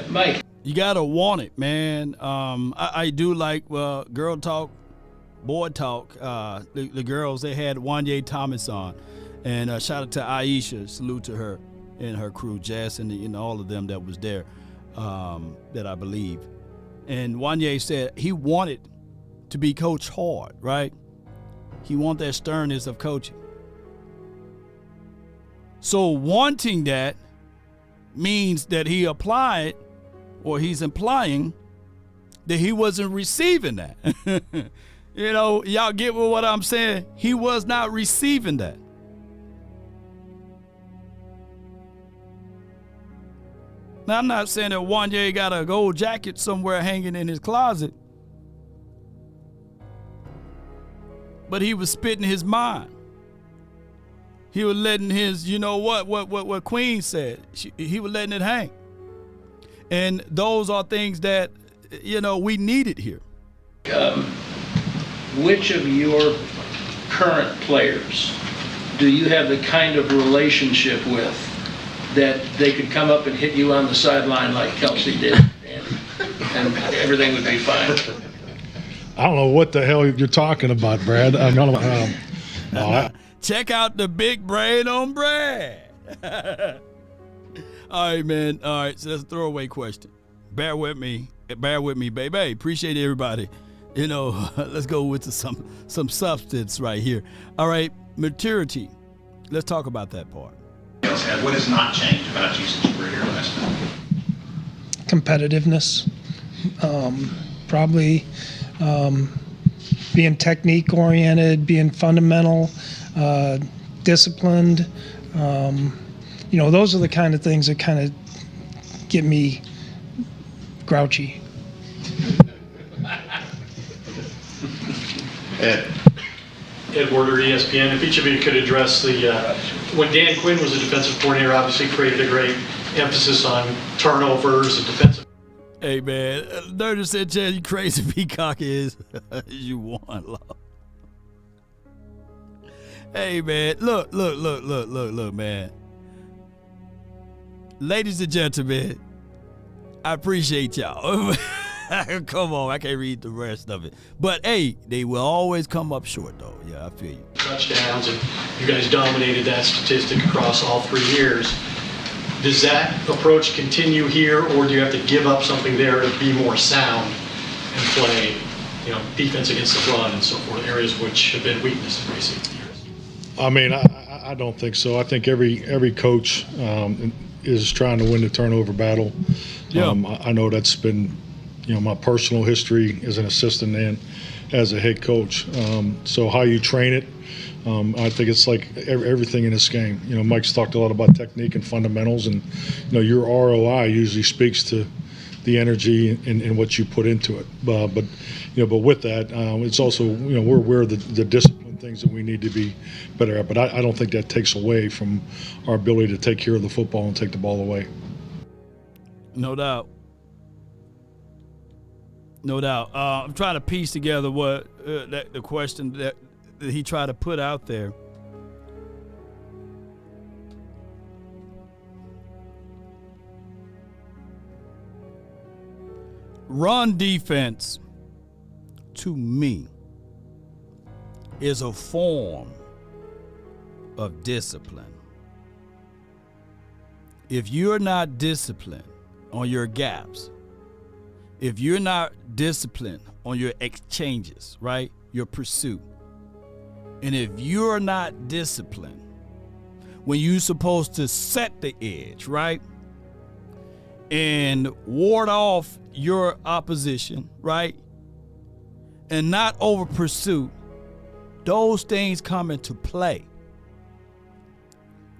Mike, you gotta want it, man. I do like girl talk, boy talk. The girls, they had Wanye Thomas on, and shout out to Aisha, salute to her and her crew, Jess and all of them that was there, that I believe. And Wanye said he wanted to be coached hard, right? He wanted that sternness of coaching. So wanting that means that he applied, or he's implying that he wasn't receiving that. Y'all get what I'm saying? He was not receiving that. Now, I'm not saying that Wanye got a gold jacket somewhere hanging in his closet, but he was spitting his mind. He was letting his, you know what Queen said. He was letting it hang. And those are things that, you know, we needed here. Which of your current players do you have the kind of relationship with that they could come up and hit you on the sideline like Kelsey did, and everything would be fine? I don't know what the hell you're talking about, Brad. Check out the big brain on Brad. All right, man. All right, so that's a throwaway question. Bear with me, baby. Appreciate everybody. You know, let's go with some substance right here. All right, maturity. Let's talk about that part. What has not changed about you since you were here last time? Competitiveness. Probably being technique oriented, being fundamental, disciplined. You know, those are the kind of things that kind of get me grouchy. Ed Werder, ESPN. If each of you could address when Dan Quinn was a defensive coordinator, obviously created a great emphasis on turnovers and defensive. Hey, man, Nerder said, Chad, you crazy peacock is. You won, Lord. Hey, man, look, man. Ladies and gentlemen, I appreciate y'all. Come on, I can't read the rest of it. But, hey, they will always come up short, though. Yeah, I feel you. Touchdowns, and you guys dominated that statistic across all 3 years. Does that approach continue here, or do you have to give up something there to be more sound and play, you know, defense against the run and so forth, areas which have been weakness in recent years? I mean, I don't think so. I think every coach is trying to win the turnover battle. Yeah. I know that's been, you know, my personal history as an assistant and as a head coach. So how you train it, I think it's like everything in this game. You know, Mike's talked a lot about technique and fundamentals, and you know, your ROI usually speaks to the energy and what you put into it. But you know, but with that, it's also, you know, we're aware of the discipline things that we need to be better at. But I don't think that takes away from our ability to take care of the football and take the ball away. No doubt. No doubt. I'm trying to piece together what the question that he tried to put out there. Run defense, to me, is a form of discipline. If you're not disciplined on your gaps, if you're not disciplined on your exchanges, right, your pursuit, and if you're not disciplined when you're supposed to set the edge, right, and ward off your opposition, right, and not over pursue, those things come into play.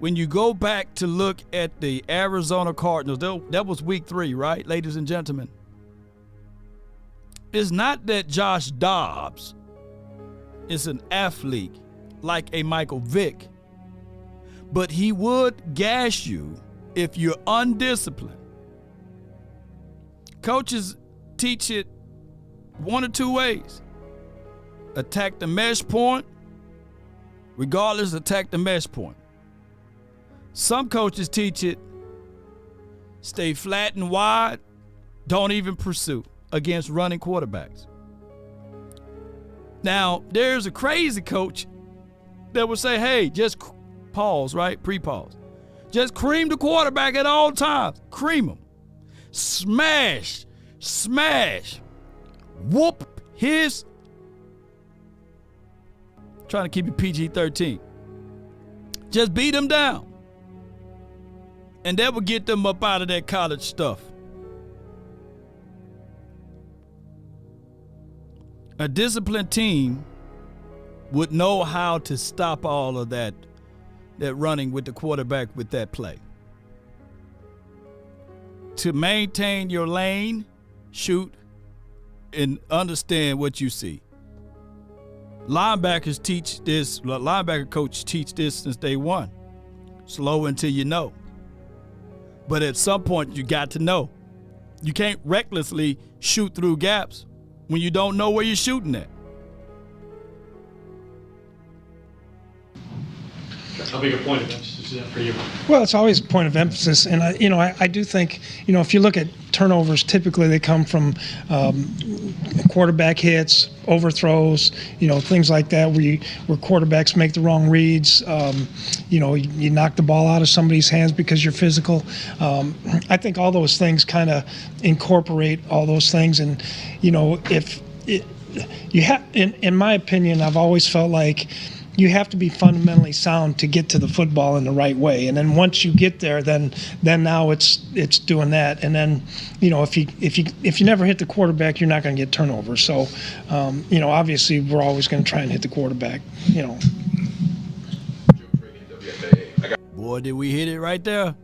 When you go back to look at the Arizona Cardinals, that was week 3, right, ladies and gentlemen? It's not that Josh Dobbs is an athlete like a Michael Vick, but he would gash you if you're undisciplined. Coaches teach it one or two ways. Attack the mesh point, regardless, attack the mesh point. Some coaches teach it, stay flat and wide, don't even pursue against running quarterbacks. Now, there's a crazy coach that would say, hey, just pause, right? Pre-pause. Just cream the quarterback at all times. Cream him. Smash. Whoop his. Trying to keep it PG-13. Just beat him down. And that would get them up out of that college stuff. A disciplined team would know how to stop all of that running with the quarterback with that play. to maintain your lane, shoot, and understand what you see. Linebackers teach this, linebacker coach teach this since day one. Slow until you know. But at some point, you got to know. You can't recklessly shoot through gaps when you don't know where you're shooting at. How big a point of emphasis is that for you? Well, it's always a point of emphasis, and I do think, if you look at turnovers, typically they come from quarterback hits, overthrows, things like that, where quarterbacks make the wrong reads. You knock the ball out of somebody's hands because you're physical. I think all those things kind of incorporate all those things, and if you have, in my opinion, I've always felt like you have to be fundamentally sound to get to the football in the right way, and then once you get there, then now it's doing that. And then if you never hit the quarterback, you're not going to get turnovers. So obviously we're always going to try and hit the quarterback. Boy, did we hit it right there.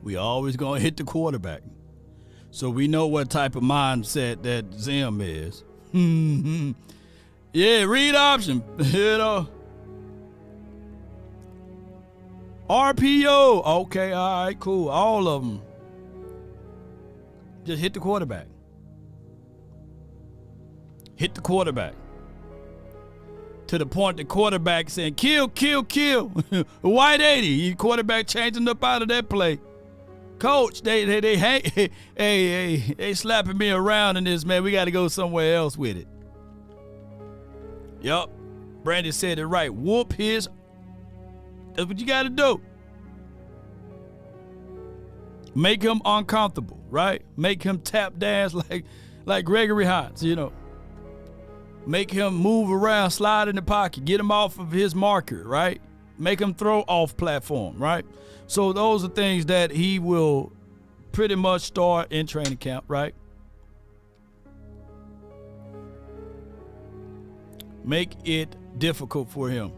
We always going to hit the quarterback. So we know what type of mindset that Zim is. Yeah, read option. RPO. Okay, all right, cool. All of them. Just hit the quarterback. Hit the quarterback. To the point the quarterback saying, kill, kill, kill. White 80. Quarterback changing up out of that play. Coach, they slapping me around in this, man. We got to go somewhere else with it. Yup. Brandon said it right. Whoop his. That's what you got to do. Make him uncomfortable, right? Make him tap dance like Gregory Hines, Make him move around, slide in the pocket, get him off of his marker, right? Make him throw off platform, right? So those are things that he will pretty much start in training camp, right? Make it difficult for him.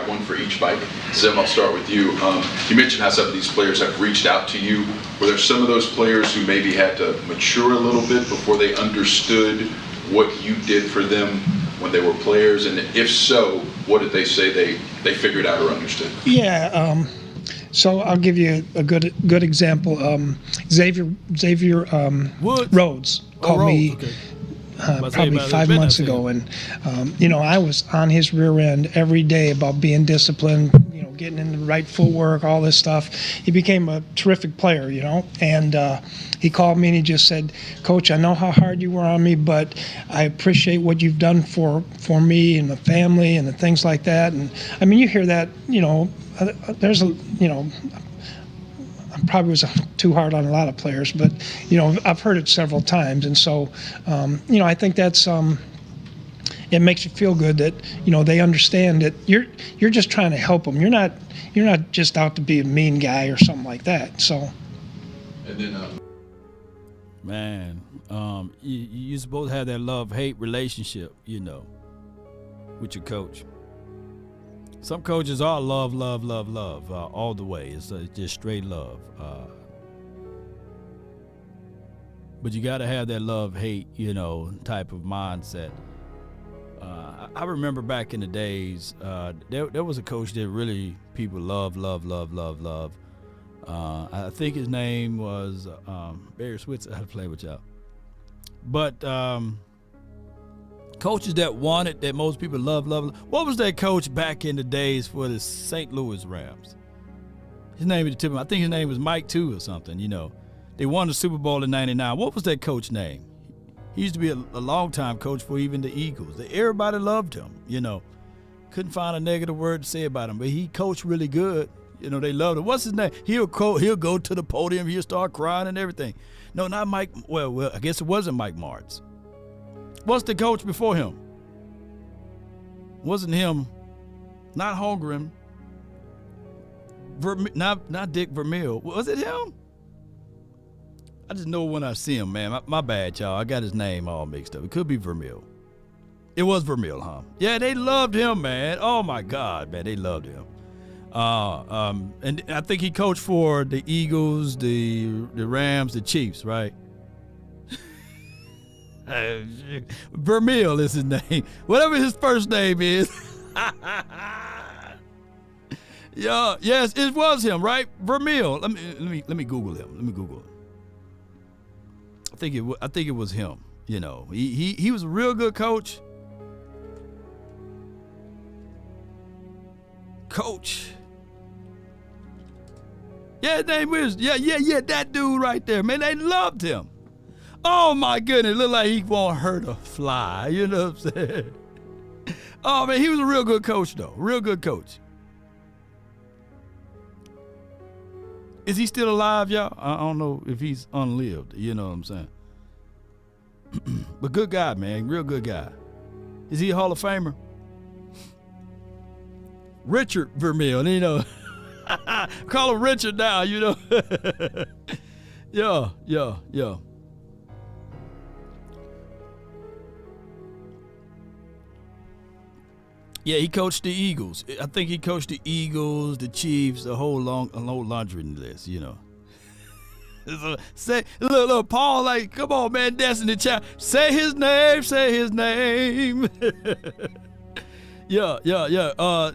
One for each, Mike. Zim, I'll start with you. You mentioned how some of these players have reached out to you. Were there some of those players who maybe had to mature a little bit before they understood what you did for them when they were players? And if so, what did they say they figured out or understood? Yeah. So I'll give you a good example. Xavier Rhodes called me. Okay. Probably 5 months ago, and I was on his rear end every day about being disciplined, getting in the right footwork, all this stuff. He became a terrific player, and he called me and he just said, "Coach, I know how hard you were on me, but I appreciate what you've done for me and the family and the things like that." And I mean, you hear that, there's a, I probably was too hard on a lot of players, but I've heard it several times, and so I think that's it makes you feel good that they understand that you're just trying to help them. You're not just out to be a mean guy or something like that. So, and then man, you're supposed to have that love-hate relationship, with your coach. Some coaches are love, all the way. It's just straight love. But you got to have that love-hate, type of mindset. I remember back in the days, there was a coach that really people love. I think his name was Barry Switzer. I had to play with y'all. But coaches that wanted, that most people love. What was that coach back in the days for the St. Louis Rams? His name is I think his name was Mike 2 or something, They won the Super Bowl in '99. What was that coach name? He used to be a long-time coach for even the Eagles. Everybody loved him, Couldn't find a negative word to say about him, but he coached really good. They loved him. What's his name? He'll go to the podium, he'll start crying and everything. No, not Mike. Well, I guess it wasn't Mike Martz. What's the coach before him? Wasn't him. Not Holmgren. Not Dick Vermeil. Was it him? I just know when I see him, man. My bad, y'all. I got his name all mixed up. It could be Vermeil. It was Vermeil, huh? Yeah, they loved him, man. Oh, my God, man. They loved him. And I think he coached for the Eagles, the Rams, the Chiefs, right? Vermeil is his name. Whatever his first name is. Yeah, yes, it was him, right? Vermeil. Let me Google him. I think it was him. You know, he was a real good coach. Yeah, his name is that dude right there, man. They loved him. Oh my goodness, look like he won't hurt a fly. You know what I'm saying? Oh man, he was a real good coach though. Real good coach. Is he still alive, y'all? I don't know if he's unlived. You know what I'm saying? But good guy, man. Real good guy. Is he a Hall of Famer? Richard Vermeil, you know. Call him Richard now, you know. Yeah. Yeah, he coached the Eagles. I think he coached the Eagles, the Chiefs, a whole laundry list, you know. Say, look, Paul, like, come on, man, Destiny Child. Say his name. Yeah.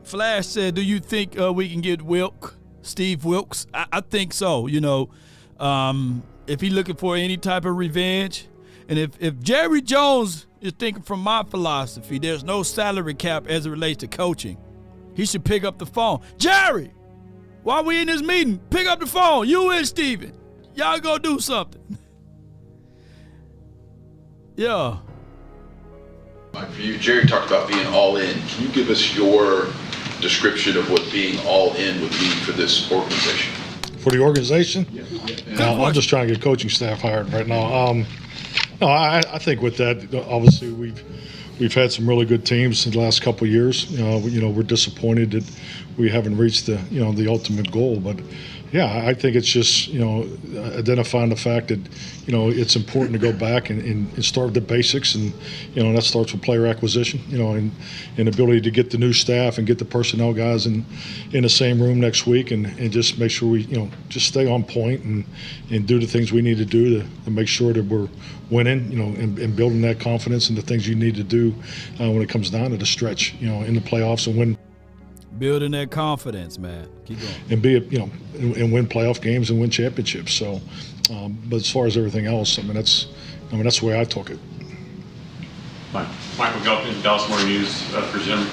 Flash said, do you think we can get Steve Wilkes? I think so, you know. If he's looking for any type of revenge. And if Jerry Jones is thinking from my philosophy, there's no salary cap as it relates to coaching, he should pick up the phone. Jerry, while we in this meeting, pick up the phone. You and Steven. Y'all go do something. Yeah. Mike, for you, Jerry talked about being all in. Can you give us your description of what being all in would mean for this organization? For the organization? Yeah. I'm just trying to get coaching staff hired right now. No, I think with that, obviously we've had some really good teams in the last couple of years. We're disappointed that we haven't reached the ultimate goal, but yeah, I think it's just identifying the fact that it's important to go back and start with the basics, and that starts with player acquisition, and ability to get the new staff and get the personnel guys in the same room next week, and just make sure we just stay on point and do the things we need to do to make sure that we're winning, and building that confidence and the things you need to do when it comes down to the stretch, in the playoffs and win. Building that confidence, man. Keep going. And and win playoff games and win championships. So, but as far as everything else, that's the way I took it. Michael Gelfand, Dallas Morning News for Zimmer.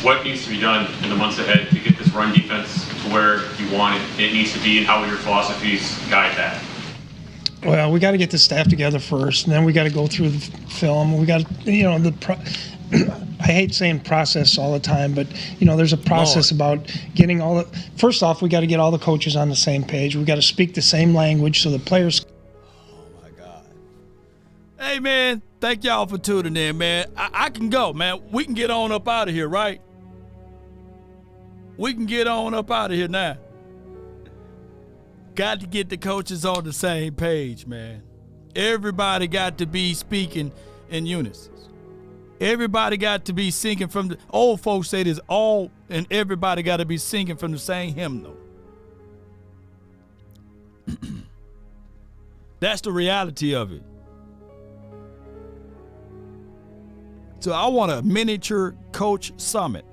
What needs to be done in the months ahead to get this run defense to where you want it needs to be, and how will your philosophies guide that? Well, we got to get the staff together first, and then we got to go through the film. We got I hate saying process all the time, but there's a process about getting all the. First off, we got to get all the coaches on the same page. We got to speak the same language so the players. Oh my God! Hey man, thank y'all for tuning in, man. I can go, man. We can get on up out of here, right? We can get on up out of here now. Got to get the coaches on the same page, man. Everybody got to be speaking in unison. Everybody got to be singing from the old folks say this, all and everybody got to be singing from the same hymnal. That's the reality of it. So I want a miniature coach summit.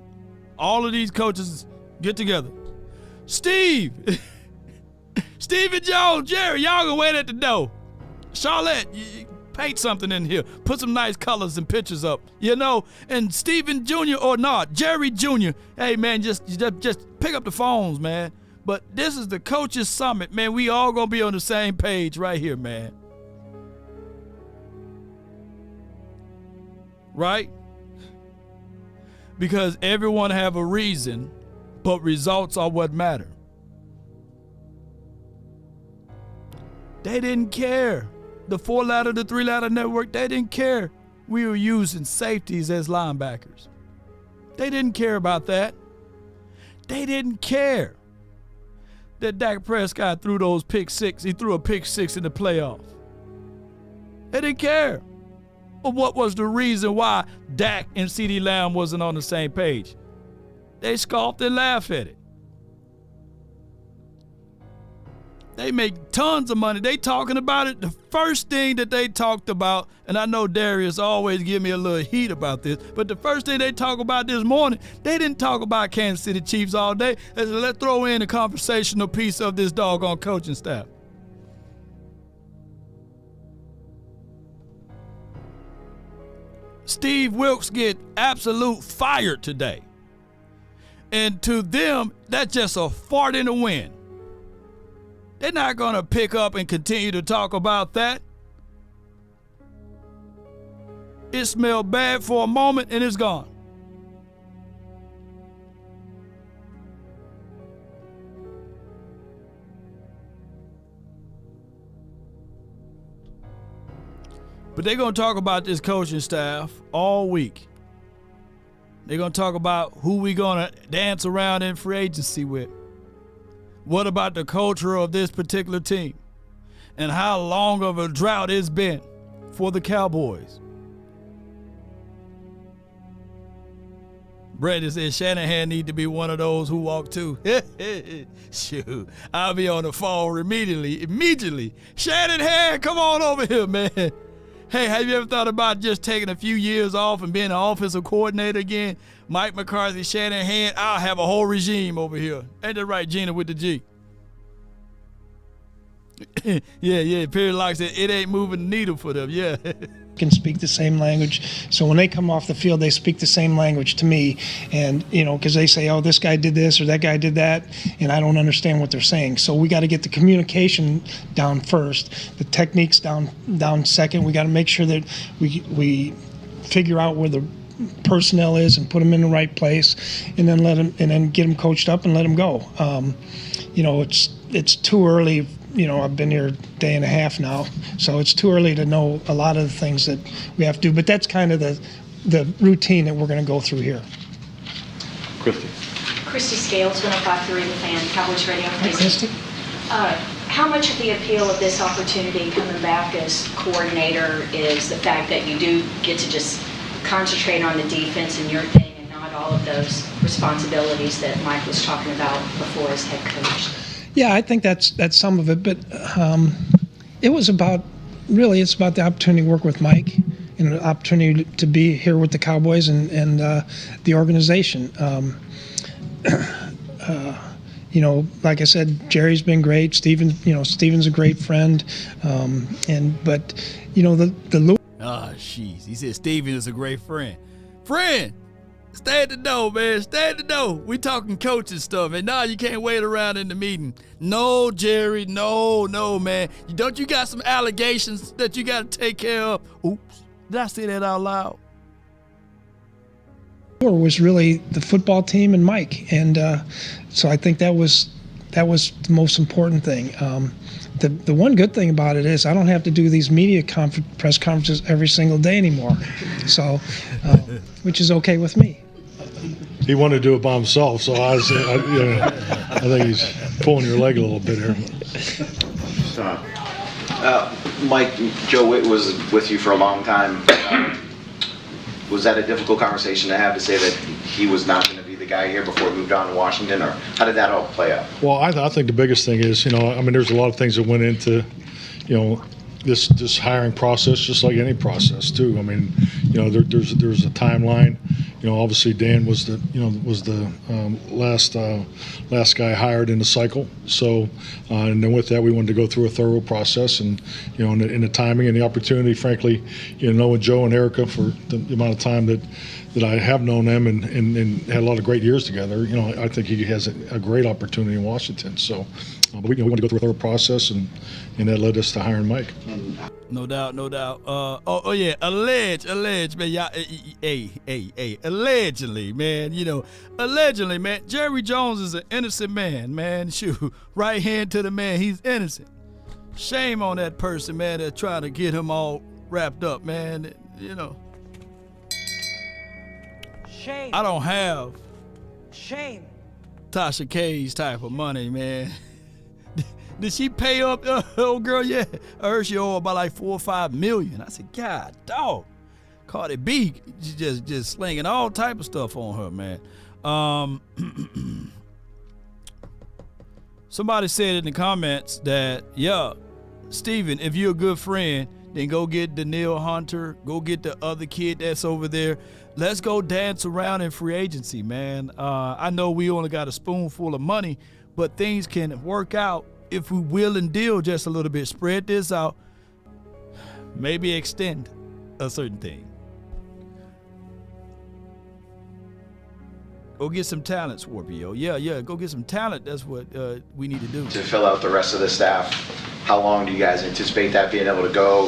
All of these coaches get together. Steve, Stephen Jones, Jerry, y'all gonna wait at the door. Charlotte, paint something in here. Put some nice colors and pictures up, And Stephen Jr. or not, Jerry Jr. Hey, man, just pick up the phones, man. But this is the coaches summit, man. We all gonna be on the same page right here, man. Right? Because everyone have a reason, but results are what matter. They didn't care. The 4-ladder, the 3-ladder network, they didn't care we were using safeties as linebackers. They didn't care about that. They didn't care that Dak Prescott threw those pick six. He threw a pick six in the playoffs. They didn't care. But what was the reason why Dak and CeeDee Lamb wasn't on the same page? They scoffed and laughed at it. They make tons of money. They talking about it. The first thing that they talked about, and I know Darius always give me a little heat about this, but the first thing they talk about this morning, they didn't talk about Kansas City Chiefs all day. They said, let's throw in a conversational piece of this doggone coaching staff. Steve Wilkes get absolute fired today. And to them, that's just a fart in the wind. They're not going to pick up and continue to talk about that. It smelled bad for a moment and it's gone. But they're going to talk about this coaching staff all week. They're going to talk about who we're going to dance around in free agency with. What about the culture of this particular team? And how long of a drought it's been for the Cowboys. Brandon said Shanahan need to be one of those who walk too. Shoot, I'll be on the phone immediately. Shanahan, come on over here, man. Hey, have you ever thought about just taking a few years off and being an offensive coordinator again? Mike McCarthy, Shanahan, I'll have a whole regime over here. Ain't that right, Gina, with the G? yeah, Perry Locke said it ain't moving the needle for them, yeah. Can speak the same language. So when they come off the field, they speak the same language to me. And, because they say, oh, this guy did this or that guy did that, and I don't understand what they're saying. So we got to get the communication down first, the techniques down second. We got to make sure that we figure out where the personnel is and put them in the right place, and then get them coached up and let them go. It's too early. I've been here a day and a half now, so it's too early to know a lot of the things that we have to do. But that's kind of the routine that we're going to go through here. Christy Scales, 105.3 The Fan, Cowboys Radio. Hi, Christy. How much of the appeal of this opportunity coming back as coordinator is the fact that you do get to just concentrate on the defense and your thing and not all of those responsibilities that Mike was talking about before as head coach? Yeah, I think that's some of it, but it was about the opportunity to work with Mike and the opportunity to be here with the Cowboys and the organization. Like I said, Jerry's been great. Steven's a great friend, jeez, he said Steven is a great friend. Stay at the door, man. Stay at the door. We talking coaching stuff, and now you can't wait around in the meeting. No, Jerry, no, man. Don't you got some allegations that you got to take care of? Oops, did I say that out loud? Was really the football team and Mike, and so I think that was the most important thing. The one good thing about it is I don't have to do these media press conferences every single day anymore, so which is okay with me. He wanted to do it by himself, so I think he's pulling your leg a little bit here. Mike, Joe Witt was with you for a long time. Was that a difficult conversation to have, to say that he was not going to be the guy here before he moved on to Washington, or how did that all play out? Well, I think the biggest thing is, there's a lot of things that went into, this hiring process, just like any process too. There's a timeline. Obviously Dan was the last guy hired in the cycle. So, and then with that, we wanted to go through a thorough process, and in the timing and the opportunity. Frankly, knowing Joe and Erica for the amount of time that I have known them and had a lot of great years together. I think he has a great opportunity in Washington. So, but we wanted to go through a thorough process, and that led us to hiring Mike. No doubt. Yeah, alleged, man. Y'all, hey, allegedly, man. Allegedly, man. Jerry Jones is an innocent man. Shoot, right hand to the man. He's innocent. Shame on that person, man, that's trying to get him all wrapped up, man. Shame. I don't have shame Tasha K's type of money, man. Did she pay up old girl? Yeah, I heard she owed about like $4 or $5 million. I said, God, dog. Cardi B just slinging all type of stuff on her, man. Somebody said in the comments that, yeah, Steven, if you're a good friend, then go get Daniil Hunter, go get the other kid that's over there. Let's go dance around in free agency, man. I know we only got a spoonful of money, but things can work out if we will and deal just a little bit. Spread this out. Maybe extend a certain thing. Go get some talent, Scorpio. Yeah, go get some talent. That's what we need to do. To fill out the rest of the staff, how long do you guys anticipate that being able to go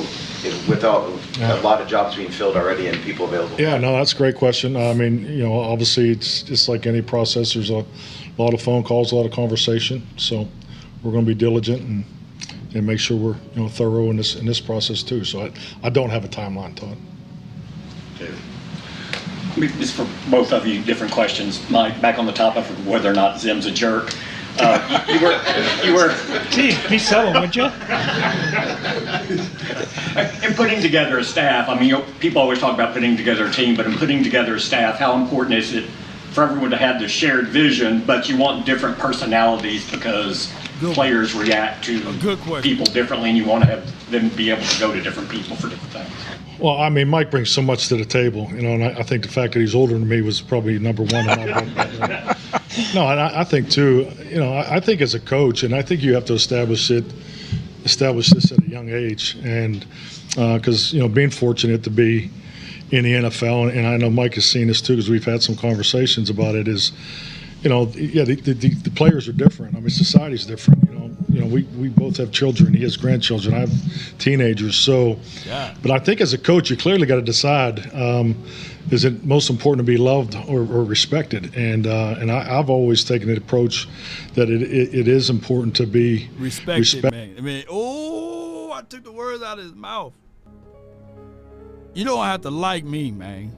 with a lot of jobs being filled already and people available? Yeah, no, that's a great question. I mean, obviously it's just like any process. There's a lot of phone calls, a lot of conversation. So we're going to be diligent and make sure we're thorough in this process too. So I don't have a timeline, Todd. David. This is for both of you, different questions. Mike, back on the topic of whether or not Zim's a jerk. You were. Gee, be selling, would you? In putting together a staff, I mean, people always talk about putting together a team, but in putting together a staff, how important is it for everyone to have this shared vision, but you want different personalities because players react to people differently, and you want to have them be able to go to different people for different things? Well, I mean, Mike brings so much to the table, and I think the fact that he's older than me was probably number one. No, and I think too, I think as a coach, and I think you have to establish this at a young age, and because being fortunate to be in the NFL, and I know Mike has seen this too because we've had some conversations about it. Is the players are different. I mean, society's different. We both have children. He has grandchildren. I have teenagers. So, but I think as a coach, you clearly got to decide: is it most important to be loved or respected? And I've always taken the approach that it is important to be respected. Man. I mean, I took the words out of his mouth. You don't have to like me, man,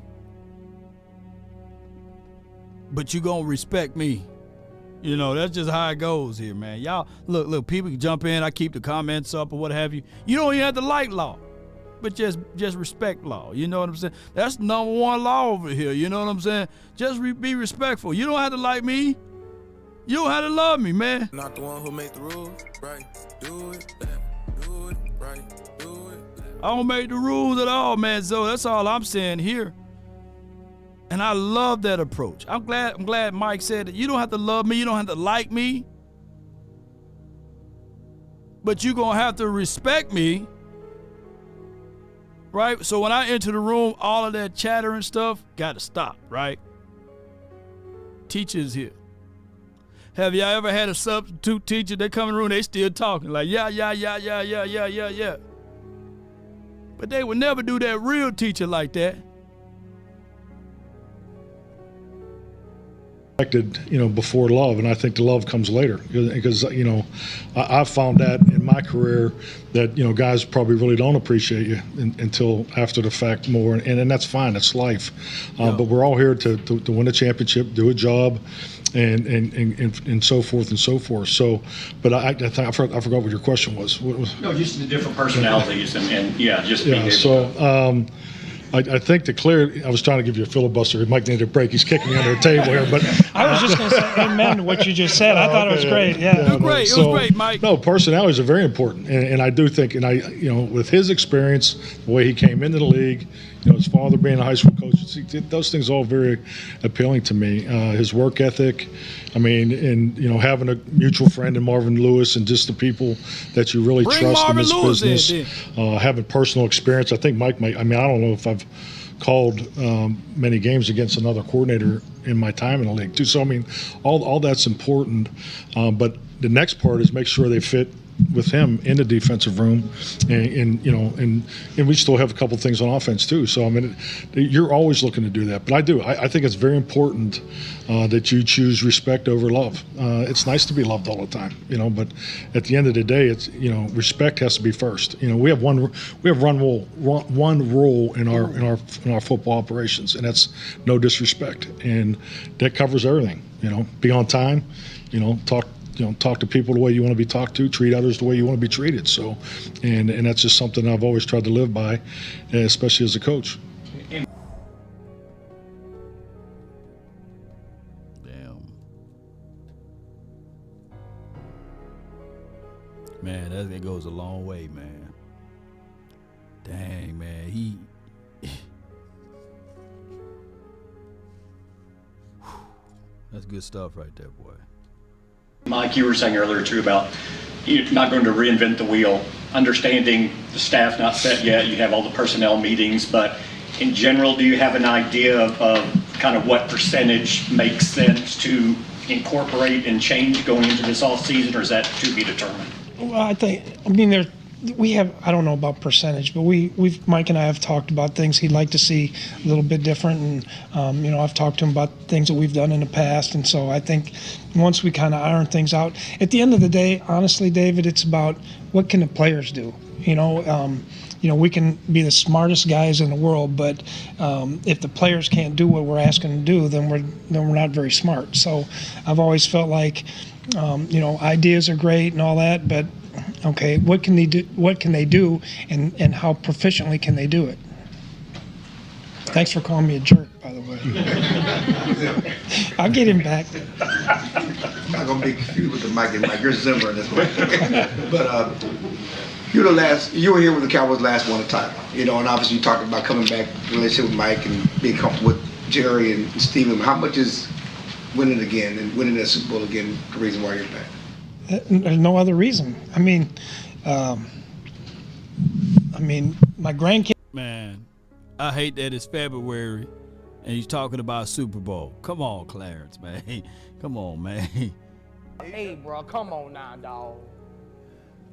but you gonna respect me. That's just how it goes here, man. Y'all, look, people can jump in. I keep the comments up or what have you. You don't even have to like law, but just respect law. You know what I'm saying? That's number one law over here. You know what I'm saying? Just be respectful. You don't have to like me. You don't have to love me, man. Not the one who made the rules, right? Do it, right? Do it. I don't make the rules at all, man. So that's all I'm saying here. And I love that approach. I'm glad Mike said that you don't have to love me, you don't have to like me, but you're gonna have to respect me, right? So when I enter the room, all of that chatter and stuff gotta stop, right? Teachers here. Have y'all ever had a substitute teacher? They come in the room, they still talking like yeah. But they would never do that real teacher like that. Before love, and I think the love comes later because I've found that in my career that guys probably really don't appreciate you until after the fact more, and that's fine, that's life. But we're all here to win a championship, do a job, and so forth and so forth. So, but I forgot what your question was. What was? No, just the different personalities and just being able so. I think to clear, I was trying to give you a filibuster. Mike needed a break. He's kicking me under the table here. But I was just going to say amen to what you just said. I thought it was great. Yeah. It was great, Mike. No, personalities are very important. And I do think, with his experience, the way he came into the league, his father being a high school coach, those things are all very appealing to me. His work ethic, and having a mutual friend in Marvin Lewis and just the people that you really trust in this business, having personal experience. I think Mike might. I don't know if I've called many games against another coordinator in my time in the league too. So all that's important. But the next part is make sure they fit with him in the defensive room, and we still have a couple things on offense too. So you're always looking to do that. But I think it's very important that you choose respect over love. It's nice to be loved all the time, but at the end of the day, it's respect has to be first. We have one rule in our football operations, and that's no disrespect, and that covers everything. Be on time. Talk to people the way you want to be talked to, treat others the way you want to be treated. So, and that's just something I've always tried to live by, especially as a coach. Man, that goes a long way, man. Dang, man. That's good stuff right there, boy. Mike, you were saying earlier too about you're not going to reinvent the wheel, understanding the staff not set yet, you have all the personnel meetings, but in general, do you have an idea of kind of what percentage makes sense to incorporate and change going into this off season, or is that to be determined? Well, I don't know about percentage, but Mike and I have talked about things he'd like to see a little bit different, and I've talked to him about things that we've done in the past, and so I think once we kind of iron things out, at the end of the day, honestly, David, it's about what can the players do. We can be the smartest guys in the world, but if the players can't do what we're asking them to do, then we're not very smart. So I've always felt like ideas are great and all that, but okay, what can they do? What can they do, and how proficiently can they do it? Thanks for calling me a jerk, by the way. I'll get him back. I'm not gonna be confused with the Mike and Mike. You're Zimmer in this one. But you were here with the Cowboys last won a title, and obviously you talked about coming back, relationship with Mike and being comfortable with Jerry and Steven. How much is winning again and winning that Super Bowl again the reason why you're back? There's no other reason. I mean, my grandkids. Man, I hate that it's February and he's talking about Super Bowl. Come on, Clarence, man. Come on, man. Hey, bro, come on now, dog.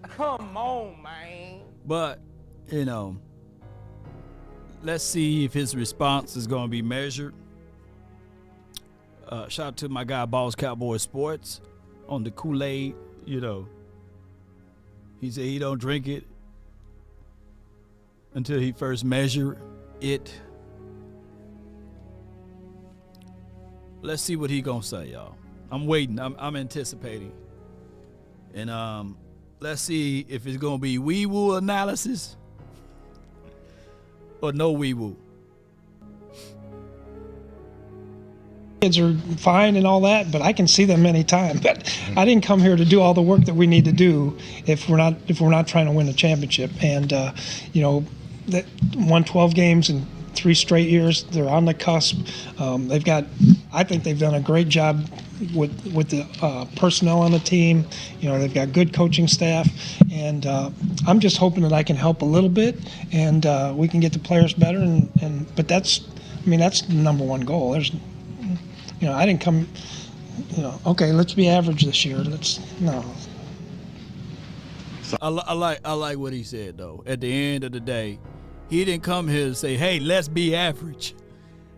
Come on, man. But, let's see if his response is going to be measured. Shout out to my guy, Boss Cowboys Sports, on the Kool-Aid, He said he don't drink it until he first measure it. Let's see what he gonna say, y'all. I'm waiting. I'm anticipating. And let's see if it's gonna be wee-woo analysis or no wee-woo. Kids are fine and all that, but I can see them anytime. But I didn't come here to do all the work that we need to do if we're not trying to win a championship. And that won 12 games in 3 straight years. They're on the cusp. I think they've done a great job with the personnel on the team. They've got good coaching staff, and I'm just hoping that I can help a little bit, and we can get the players better. But that's the number one goal. I didn't come, okay, let's be average this year. No. I like what he said, though. At the end of the day, he didn't come here to say, hey, let's be average.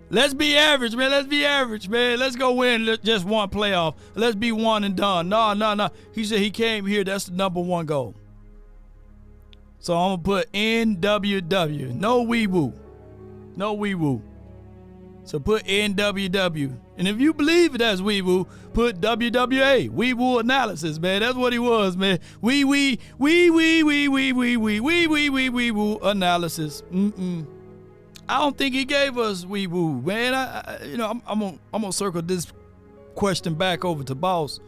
Let's be average, man. Let's be average, man. Let's go win just one playoff. Let's be one and done. No. He said he came here. That's the number one goal. So I'm going to put NWW. No wee-woo. No wee-woo. So put NWW. And if you believe it as wee-woo, put WWA. Wee-woo analysis, man. That's what he was, man. Wee-woo analysis. I don't think he gave us wee-woo, man. I'm gonna circle this question back over to Boss.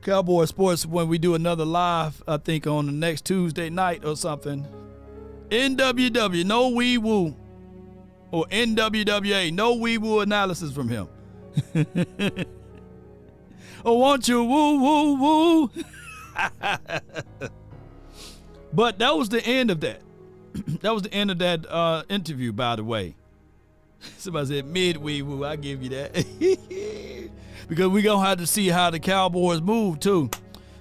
Cowboy Sports, when we do another live, I think on the next Tuesday night or something. NWW, no wee-woo. Or NWWA, no wee-woo analysis from him. Oh, won't you woo-woo-woo? But that was the end of that. That was the end of that interview, by the way. Somebody said mid-wee-woo, I give you that. Because we're going to have to see how the Cowboys move, too.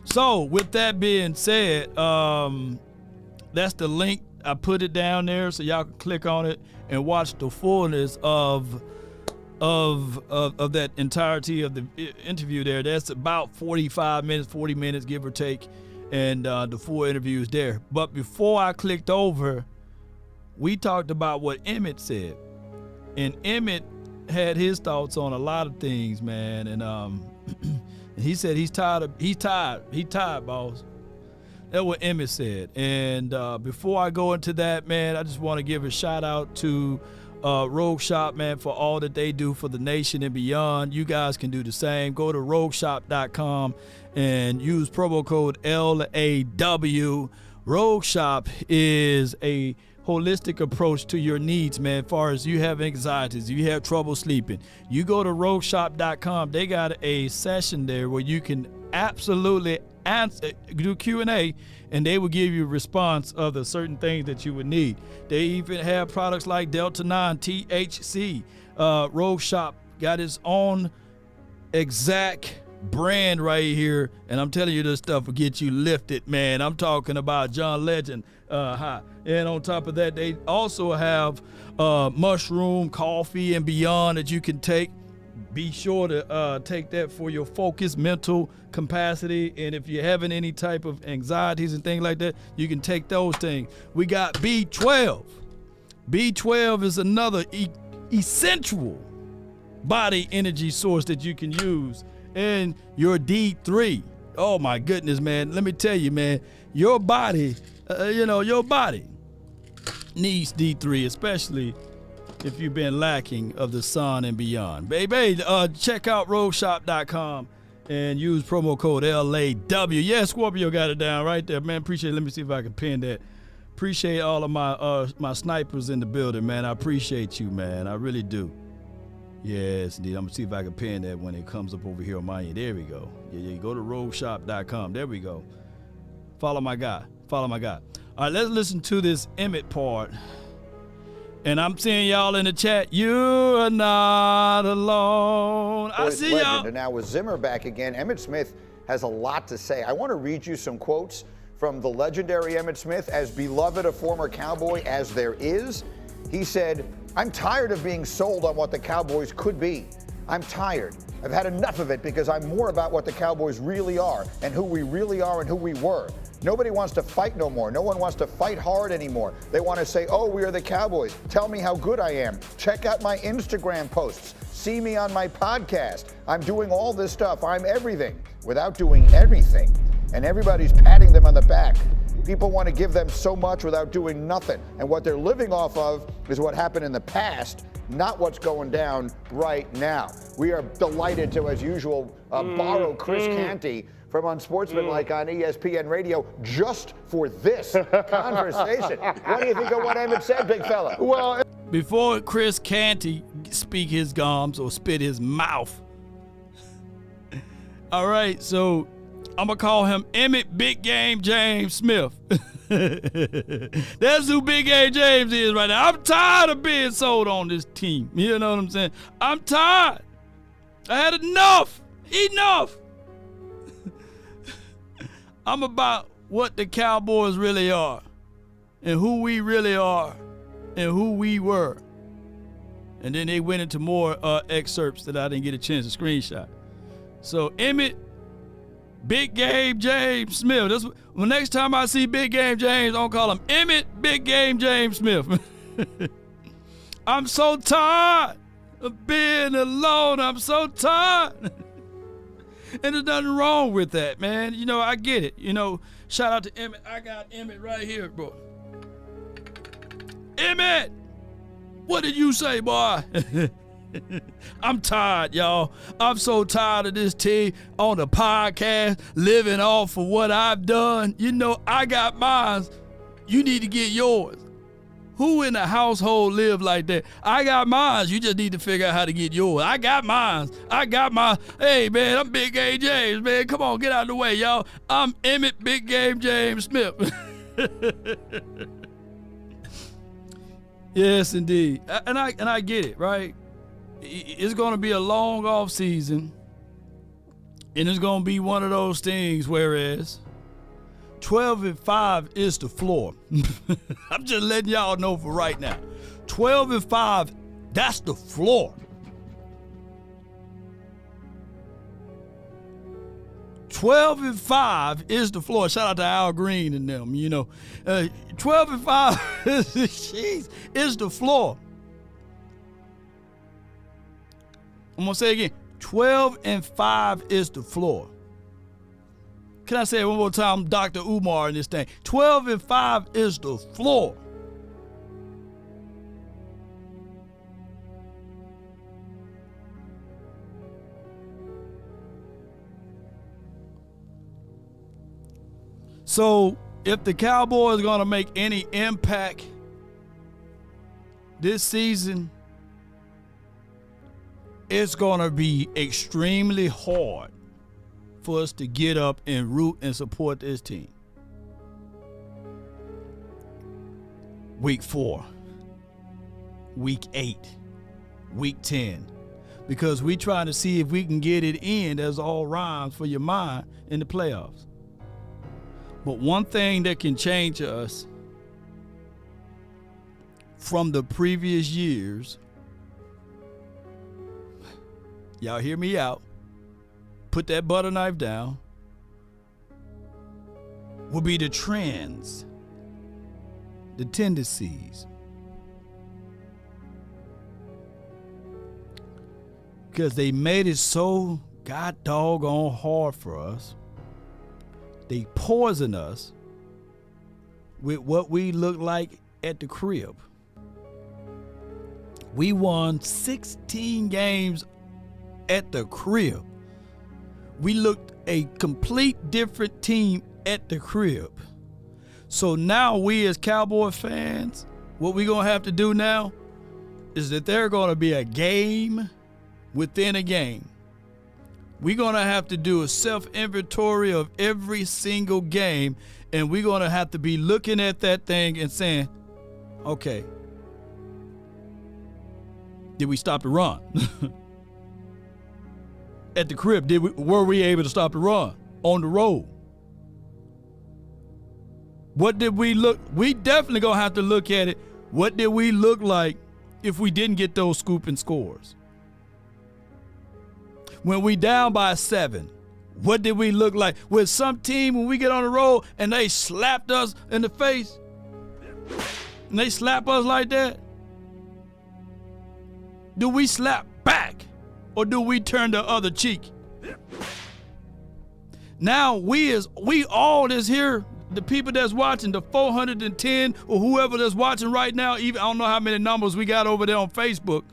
So, with that being said, that's the link. I put it down there so y'all can click on it and watch the fullness of that entirety of the interview there. That's about 45 minutes, 40 minutes, give or take, and the full interview is there. But before I clicked over, we talked about what Emmit said. And Emmit had his thoughts on a lot of things, man. And he said he's tired, boss. That's what Emmit said. And before I go into that, man, I just want to give a shout out to Rogue Shop, man, for all that they do for the nation and beyond. You guys can do the same. Go to rogueshop.com and use promo code LAW. Rogue Shop is a holistic approach to your needs, man. As far as you have anxieties, you have trouble sleeping, you go to rogueshop.com. They got a session there where you can absolutely do Q&A, and they will give you a response of the certain things that you would need. They even have products like Delta 9 THC. Rogue Shop got its own exact brand right here, and I'm telling you, this stuff will get you lifted, man. I'm talking about John Legend high. And on top of that, they also have mushroom, coffee, and beyond that you can take. Be sure to take that for your focus, mental capacity, and if you're having any type of anxieties and things like that, you can take those things. We got B12. B12 is another essential body energy source that you can use. And your D3. Oh my goodness, man. Let me tell you, man, your body, your body needs D3, especially if you've been lacking of the sun and beyond. Baby, check out rogueshop.com and use promo code LAW. Yeah, Scorpio got it down right there, man. Appreciate it. Let me see if I can pin that. Appreciate all of my snipers in the building, man. I appreciate you, man. I really do. Yes, indeed. I'm going to see if I can pin that when it comes up over here on my end. There we go. Yeah, go to rogueshop.com. There we go. Follow my guy. All right, let's listen to this Emmit part. And I'm seeing y'all in the chat. You're not alone. I see y'all. And now with Zimmer back again, Emmitt Smith has a lot to say. I want to read you some quotes from the legendary Emmitt Smith, as beloved a former Cowboy as there is. He said, "I'm tired of being sold on what the Cowboys could be. I'm tired. I've had enough of it because I'm more about what the Cowboys really are and who we really are and who we were. Nobody wants to fight no more. No one wants to fight hard anymore. They want to say, oh, we are the Cowboys. Tell me how good I am. Check out my Instagram posts. See me on my podcast. I'm doing all this stuff. I'm everything without doing everything. And everybody's patting them on the back. People want to give them so much without doing nothing. And what they're living off of is what happened in the past, not what's going down right now." We are delighted to, as usual, borrow Chris Canty from Unsportsmanlike on ESPN Radio just for this conversation. What do you think of what Emmett said, big fella? Well, before Chris Canty speak his gums or spit his mouth. All right, so I'm going to call him Emmit Big Game James Smith. That's who Big Game James is right now. I'm tired of being sold on this team. You know what I'm saying? I'm tired. I had enough. Enough. I'm about what the Cowboys really are and who we really are and who we were. And then they went into more excerpts that I didn't get a chance to screenshot. So Emmit Big Game James Smith. That's the next time I see Big Game James, I'm gonna call him Emmit Big Game James Smith. I'm so tired of being alone. I'm so tired. And there's nothing wrong with that, man. You know, I get it. You know, shout out to Emmit. I got Emmit right here, bro. Emmit, what did you say, boy? I'm tired, y'all. I'm so tired of this team on the podcast, living off of what I've done. You know, I got mine. You need to get yours. Who in the household live like that? I got mine. You just need to figure out how to get yours. I got mine. Hey, man, I'm Big Game James, man. Come on, get out of the way, y'all. I'm Emmit Big Game James Smith. Yes, indeed. And I get it, right? It's going to be a long off season, and it's going to be one of those things whereas 12-5 is the floor. I'm just letting y'all know for right now. 12-5, that's the floor. 12-5 is the floor. Shout out to Al Green and them, you know. 12-5 is the floor. I'm going to say it again. 12-5 is the floor. Can I say it one more time? Dr. Umar in this thing. 12-5 is the floor. So if the Cowboys are going to make any impact this season, it's going to be extremely hard for us to get up and root and support this team. Week 4, week 8, week 10, because we trying to see if we can get it in as all rhymes for your mind in the playoffs. But one thing that can change us from the previous years, y'all hear me out, put that butter knife down, will be the trends, the tendencies. Because they made it so god doggone hard for us. They poison us with what we look like at the crib. We won 16 games at the crib. We looked a complete different team at the crib. So now we as Cowboy fans, what we're going to have to do now is that there's going to be a game within a game. We're going to have to do a self-inventory of every single game, and we're going to have to be looking at that thing and saying, okay, did we stop the run? At the crib, were we able to stop the run? On the road? What did we look? We definitely going to have to look at it. What did we look like if we didn't get those scooping scores? When we down by 7, what did we look like? With some team, when we get on the road and they slapped us in the face, and they slap us like that, do we slap back or do we turn the other cheek? Now we all that's here, the people that's watching, the 410 or whoever that's watching right now, even I don't know how many numbers we got over there on Facebook,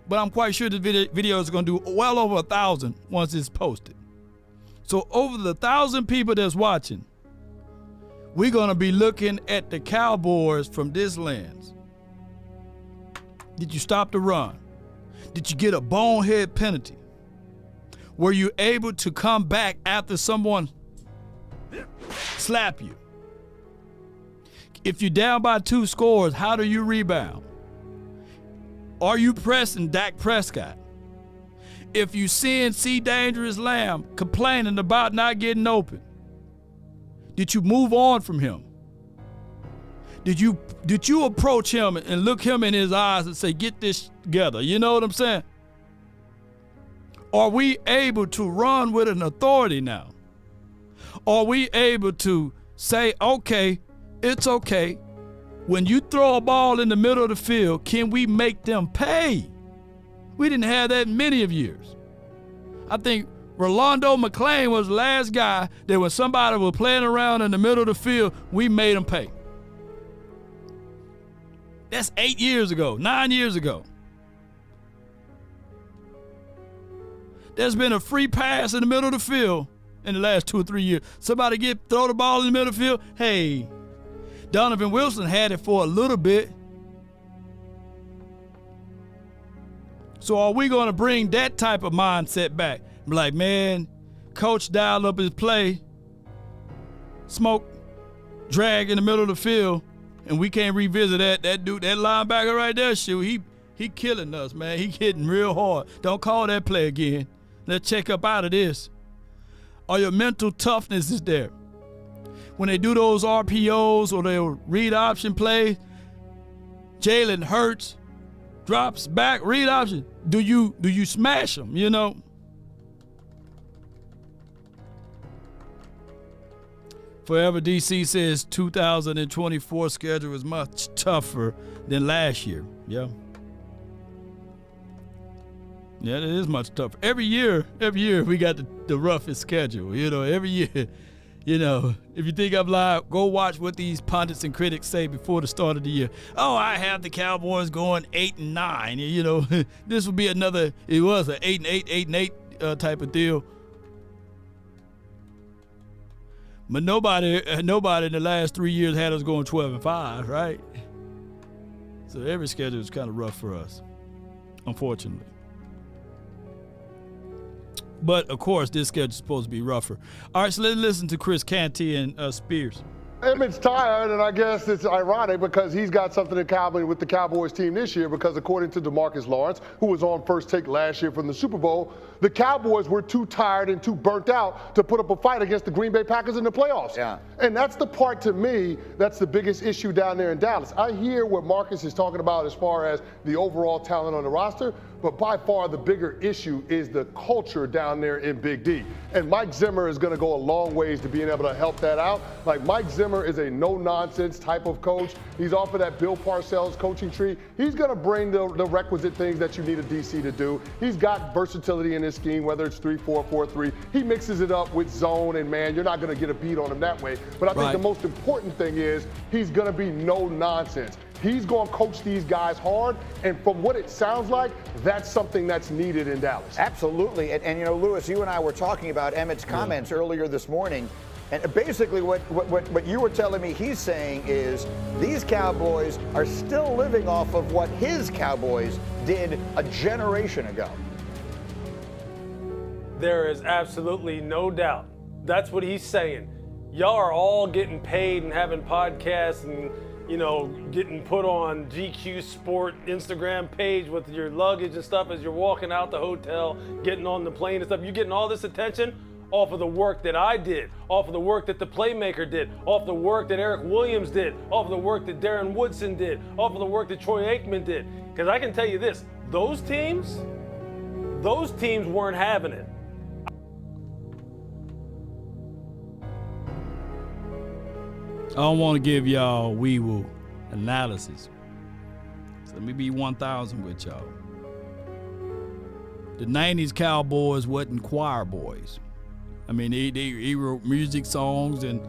but I'm quite sure the video is going to do well over 1,000 once it's posted. So over the 1,000 people that's watching, we're going to be looking at the Cowboys from this lens. Did you stop the run? Did you get a bonehead penalty? Were you able to come back after someone slap you? If you're down by 2 scores, how do you rebound? Are you pressing Dak Prescott? If you see Dangerous Lamb complaining about not getting open, did you move on from him? Did you approach him and look him in his eyes and say, get this together? You know what I'm saying? Are we able to run with an authority now? Are we able to say, okay, it's okay. When you throw a ball in the middle of the field, can we make them pay? We didn't have that in many of years. I think Rolando McClain was the last guy that when somebody was playing around in the middle of the field, we made them pay. That's 8 years ago, 9 years ago. There's been a free pass in the middle of the field in the last 2 or 3 years. Somebody throw the ball in the middle of the field, hey, Donovan Wilson had it for a little bit. So are we going to bring that type of mindset back? Be like, man, coach dialed up his play, smoke, drag in the middle of the field, and we can't revisit that. That dude, that linebacker right there, shoot, he killing us, man. He hitting real hard. Don't call that play again. Let's check up out of this. Or your mental toughness is there. When they do those RPOs or they'll read option plays, Jalen Hurts drops back, read option. Do you smash them, you know? Forever DC says 2024 schedule is much tougher than last year. Yeah. Yeah, it is much tougher. Every year we got the roughest schedule. You know, every year. You know, if you think I'm lying, go watch what these pundits and critics say before the start of the year. Oh, I have the Cowboys going 8-9. You know, this would be another. It was an 8-8 type of deal. But nobody in the last 3 years had us going 12-5, right? So every schedule is kind of rough for us, unfortunately. But of course, this schedule is supposed to be rougher. All right, so let's listen to Chris Canty and Spears. Emmit's tired, and I guess it's ironic because he's got something in common with the Cowboys team this year because according to DeMarcus Lawrence, who was on First Take last year from the Super Bowl, the Cowboys were too tired and too burnt out to put up a fight against the Green Bay Packers in the playoffs. Yeah. And that's the part, to me, that's the biggest issue down there in Dallas. I hear what Marcus is talking about as far as the overall talent on the roster, but by far the bigger issue is the culture down there in Big D. And Mike Zimmer is going to go a long ways to being able to help that out. Like, Mike Zimmer is a no-nonsense type of coach. He's off of that Bill Parcells coaching tree. He's going to bring the requisite things that you need a DC to do. He's got versatility in his scheme, whether it's 3-4, 4-3. He mixes it up with zone and man. You're not going to get a beat on him that way. But I think the most important thing is he's going to be no-nonsense. He's going to coach these guys hard, and from what it sounds like, that's something that's needed in Dallas. Absolutely. And you know, Lewis, you and I were talking about Emmitt's comments earlier this morning, and basically what you were telling me he's saying is these Cowboys are still living off of what his Cowboys did a generation ago. There is absolutely no doubt. That's what he's saying. Y'all are all getting paid and having podcasts and, you know, getting put on GQ Sport Instagram page with your luggage and stuff as you're walking out the hotel, getting on the plane and stuff. You're getting all this attention off of the work that I did, off of the work that the playmaker did, off the work that Eric Williams did, off of the work that Darren Woodson did, off of the work that Troy Aikman did. Because I can tell you this, those teams weren't having it. I don't want to give y'all wee-woo analysis. So let me be 1,000 with y'all. The 90s Cowboys wasn't choir boys. I mean, they wrote music songs and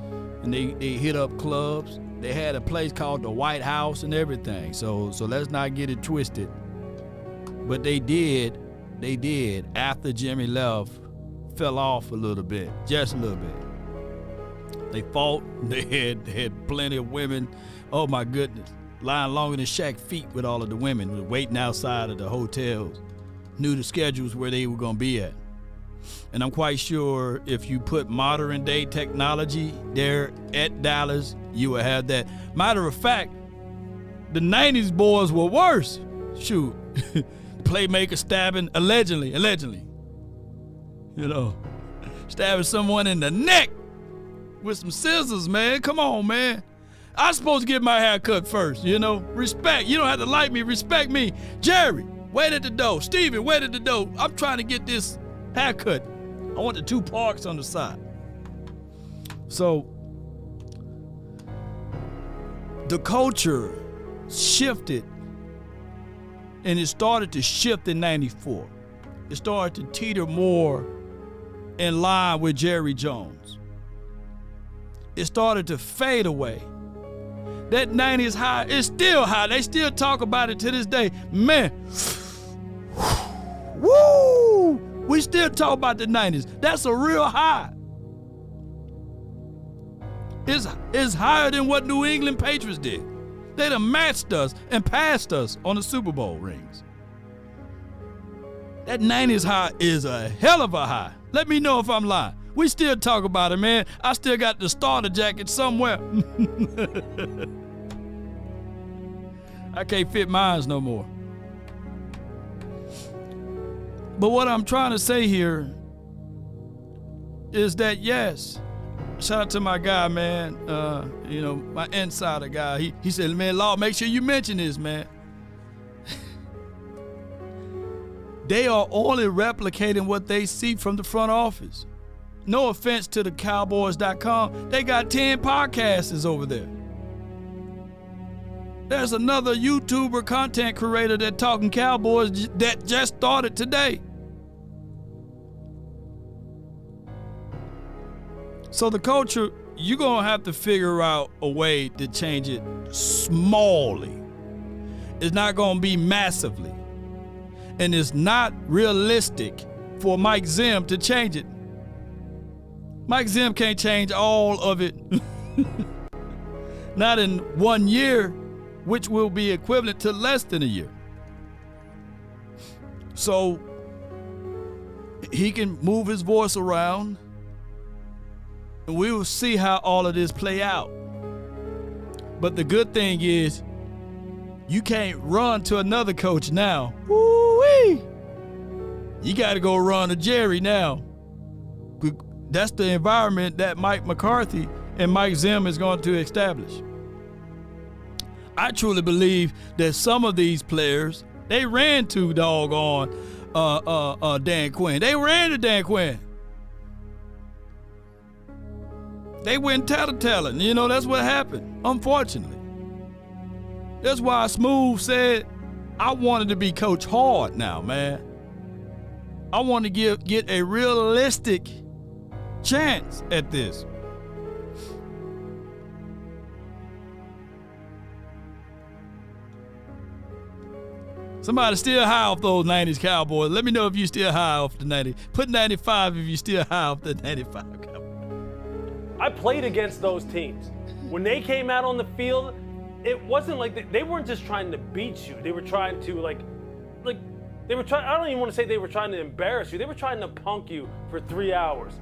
they hit up clubs. They had a place called the White House and everything. So let's not get it twisted. But they did, after Jimmy left, fell off a little bit, just a little bit. They fought. They had plenty of women. Oh my goodness, lying longer than Shaq's feet with all of the women, waiting outside of the hotels. Knew the schedules where they were gonna be at. And I'm quite sure if you put modern day technology there at Dallas, you will have that. Matter of fact, the 90s boys were worse. Shoot, playmaker stabbing allegedly, you know, stabbing someone in the neck with some scissors, man. Come on, man. I'm supposed to get my hair cut first, you know. Respect. You don't have to like me. Respect me. Jerry, wait at the door. Steven, wait at the door. I'm trying to get this haircut. I want the 2 parks on the side. So the culture shifted, and it started to shift in 94. It started to teeter more in line with Jerry Jones. It started to fade away. That 90s high is still high. They still talk about it to this day. Man, woo! We still talk about the 90s. That's a real high. It's higher than what New England Patriots did. They done matched us and passed us on the Super Bowl rings. That 90s high is a hell of a high. Let me know if I'm lying. We still talk about it, man. I still got the starter jacket somewhere. I can't fit mine no more. But what I'm trying to say here is that, yes, shout out to my guy, man, you know, my insider guy. He said, man, Law, make sure you mention this, man. They are only replicating what they see from the front office. No offense to the Cowboys.com. They got 10 podcasters over there. There's another YouTuber content creator that talking Cowboys that just started today. So the culture, you're going to have to figure out a way to change it smallly. It's not going to be massively. And it's not realistic for Mike Zim to change it. Mike Zim can't change all of it. Not in 1 year, which will be equivalent to less than a year. So he can move his voice around, and we will see how all of this play out. But the good thing is, you can't run to another coach now. Woo-wee! You got to go run to Jerry now. That's the environment that Mike McCarthy and Mike Zim is going to establish. I truly believe that some of these players, they ran to doggone Dan Quinn. They ran to Dan Quinn. They went tattling. You know, that's what happened, unfortunately. That's why Smooth said, I wanted to be Coach Hard now, man. I want to get a realistic chance at this. Somebody still high off those 90s Cowboys. Let me know if you still high off the 90s. Put 95 if you still high off the 95 Cowboys. I played against those teams. When they came out on the field, it wasn't like they weren't just trying to beat you. They were trying to they were trying, I don't even want to say they were trying to embarrass you. They were trying to punk you for 3 hours.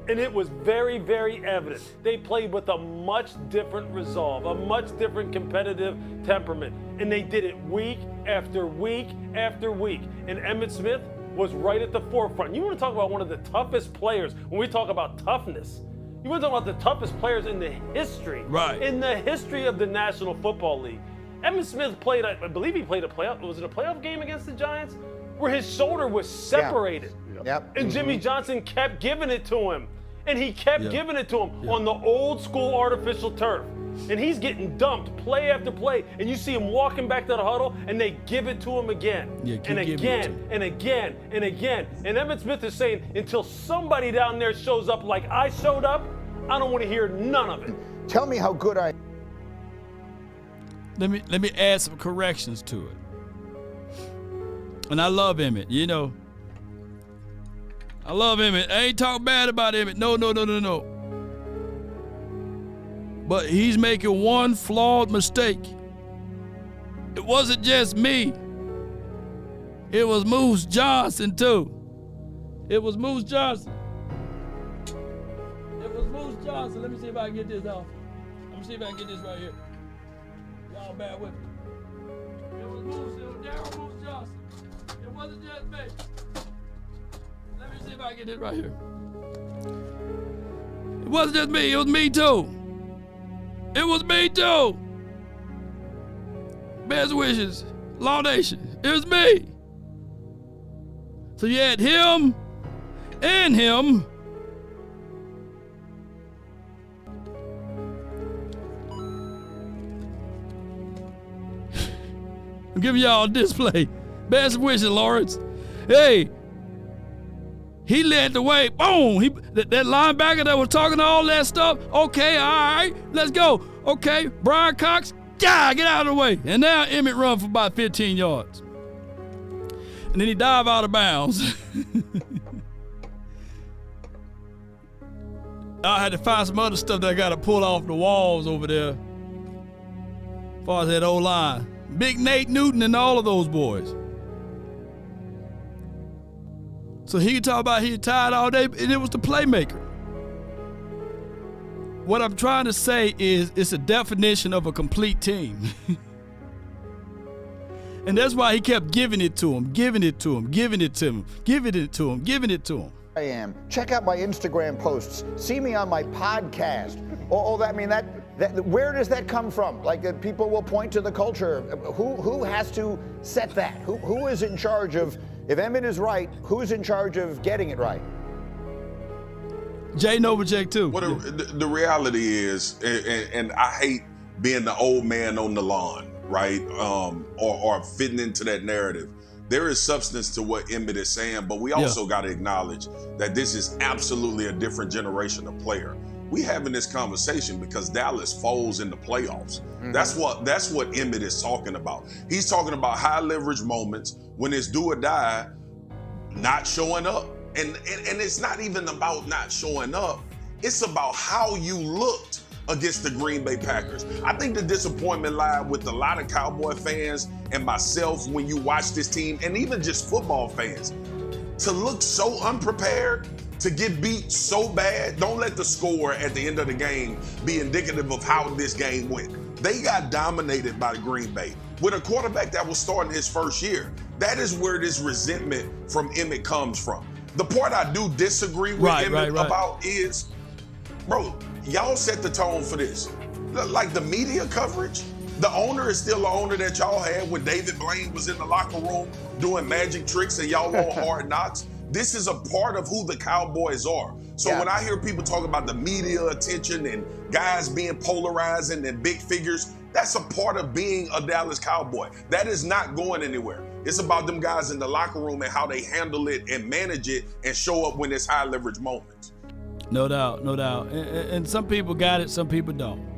And it was very, very evident. They played with a much different resolve, a much different competitive temperament. And they did it week after week after week. And Emmitt Smith was right at the forefront. You want to talk about one of the toughest players when we talk about toughness. You want to talk about the toughest players in the history. Right. In the history of the National Football League. Emmitt Smith played, I believe he played a playoff, was it a playoff game against the Giants? Where his shoulder was separated. Yeah. Yep. And Jimmy Johnson kept giving it to him. And he kept giving it to him on the old school artificial turf. And he's getting dumped play after play. And you see him walking back to the huddle, and they give it to him again. And again, and again, and again. And Emmitt Smith is saying, until somebody down there shows up like I showed up, I don't want to hear none of it. Tell me how good I... Let me add some corrections to it. And I love Emmett, you know. I love Emmett. I ain't talking bad about Emmett. No. But he's making one flawed mistake. It wasn't just me. It was Moose Johnson, too. It was Moose Johnson. Let me see if I can get this off. Let me see if I can get this right here. Y'all bear with me. It was Darryl Moose Johnson. It wasn't just me. Let me see if I can get this right here. It wasn't just me. It was me too. It was me too. Best wishes, Law Nation. It was me. So you had him and him. I'm giving y'all a display. Best wishes, Lawrence. Hey, he led the way. Boom. That linebacker that was talking all that stuff. Okay, all right, let's go. Okay, Brian Cox, get out of the way. And now Emmett run for about 15 yards. And then he dive out of bounds. I had to find some other stuff that I got to pull off the walls over there. As far as that old line. Big Nate Newton and all of those boys. So he could talk about he tired all day, and it was the playmaker. What I'm trying to say is it's a definition of a complete team. And that's why he kept giving it to him. I am. Check out my Instagram posts. See me on my podcast. Where does that come from? Like people will point to the culture. Who has to set that? Who is in charge of, if Emmett is right, who's in charge of getting it right? Jay Novacek too. The reality is, and I hate being the old man on the lawn, right? Or fitting into that narrative. There is substance to what Emmett is saying, but we also got to acknowledge that this is absolutely a different generation of player. We having this conversation because Dallas falls in the playoffs. Mm-hmm. That's what Emmett is talking about. He's talking about high leverage moments when it's do or die, not showing up. And it's not even about not showing up. It's about how you looked against the Green Bay Packers. I think the disappointment lied with a lot of Cowboy fans and myself when you watch this team, and even just football fans. To look so unprepared, to get beat so bad, don't let the score at the end of the game be indicative of how this game went. They got dominated by Green Bay with a quarterback that was starting his first year. That is where this resentment from Emmit comes from. The part I do disagree with Emmit about is, bro, y'all set the tone for this. Like the media coverage, the owner is still the owner that y'all had when David Blaine was in the locker room doing magic tricks and y'all on Hard Knocks. This is a part of who the Cowboys are. So when I hear people talk about the media attention and guys being polarizing and big figures, that's a part of being a Dallas Cowboy. That is not going anywhere. It's about them guys in the locker room and how they handle it and manage it and show up when it's high leverage moments. No doubt, no doubt. And some people got it, some people don't.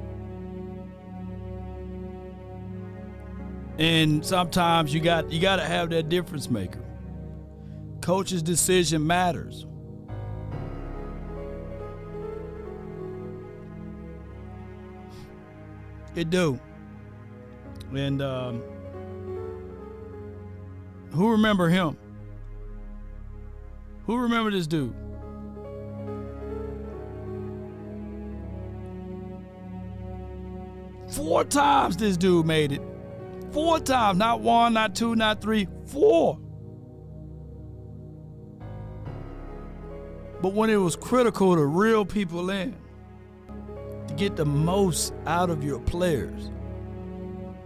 And sometimes you got to have that difference maker. Coach's decision matters. It do. And who remember him? Who remember this dude? Four times this dude made it. 4 times, not 1, not 2, not 3, 4. But when it was critical to reel people in, to get the most out of your players,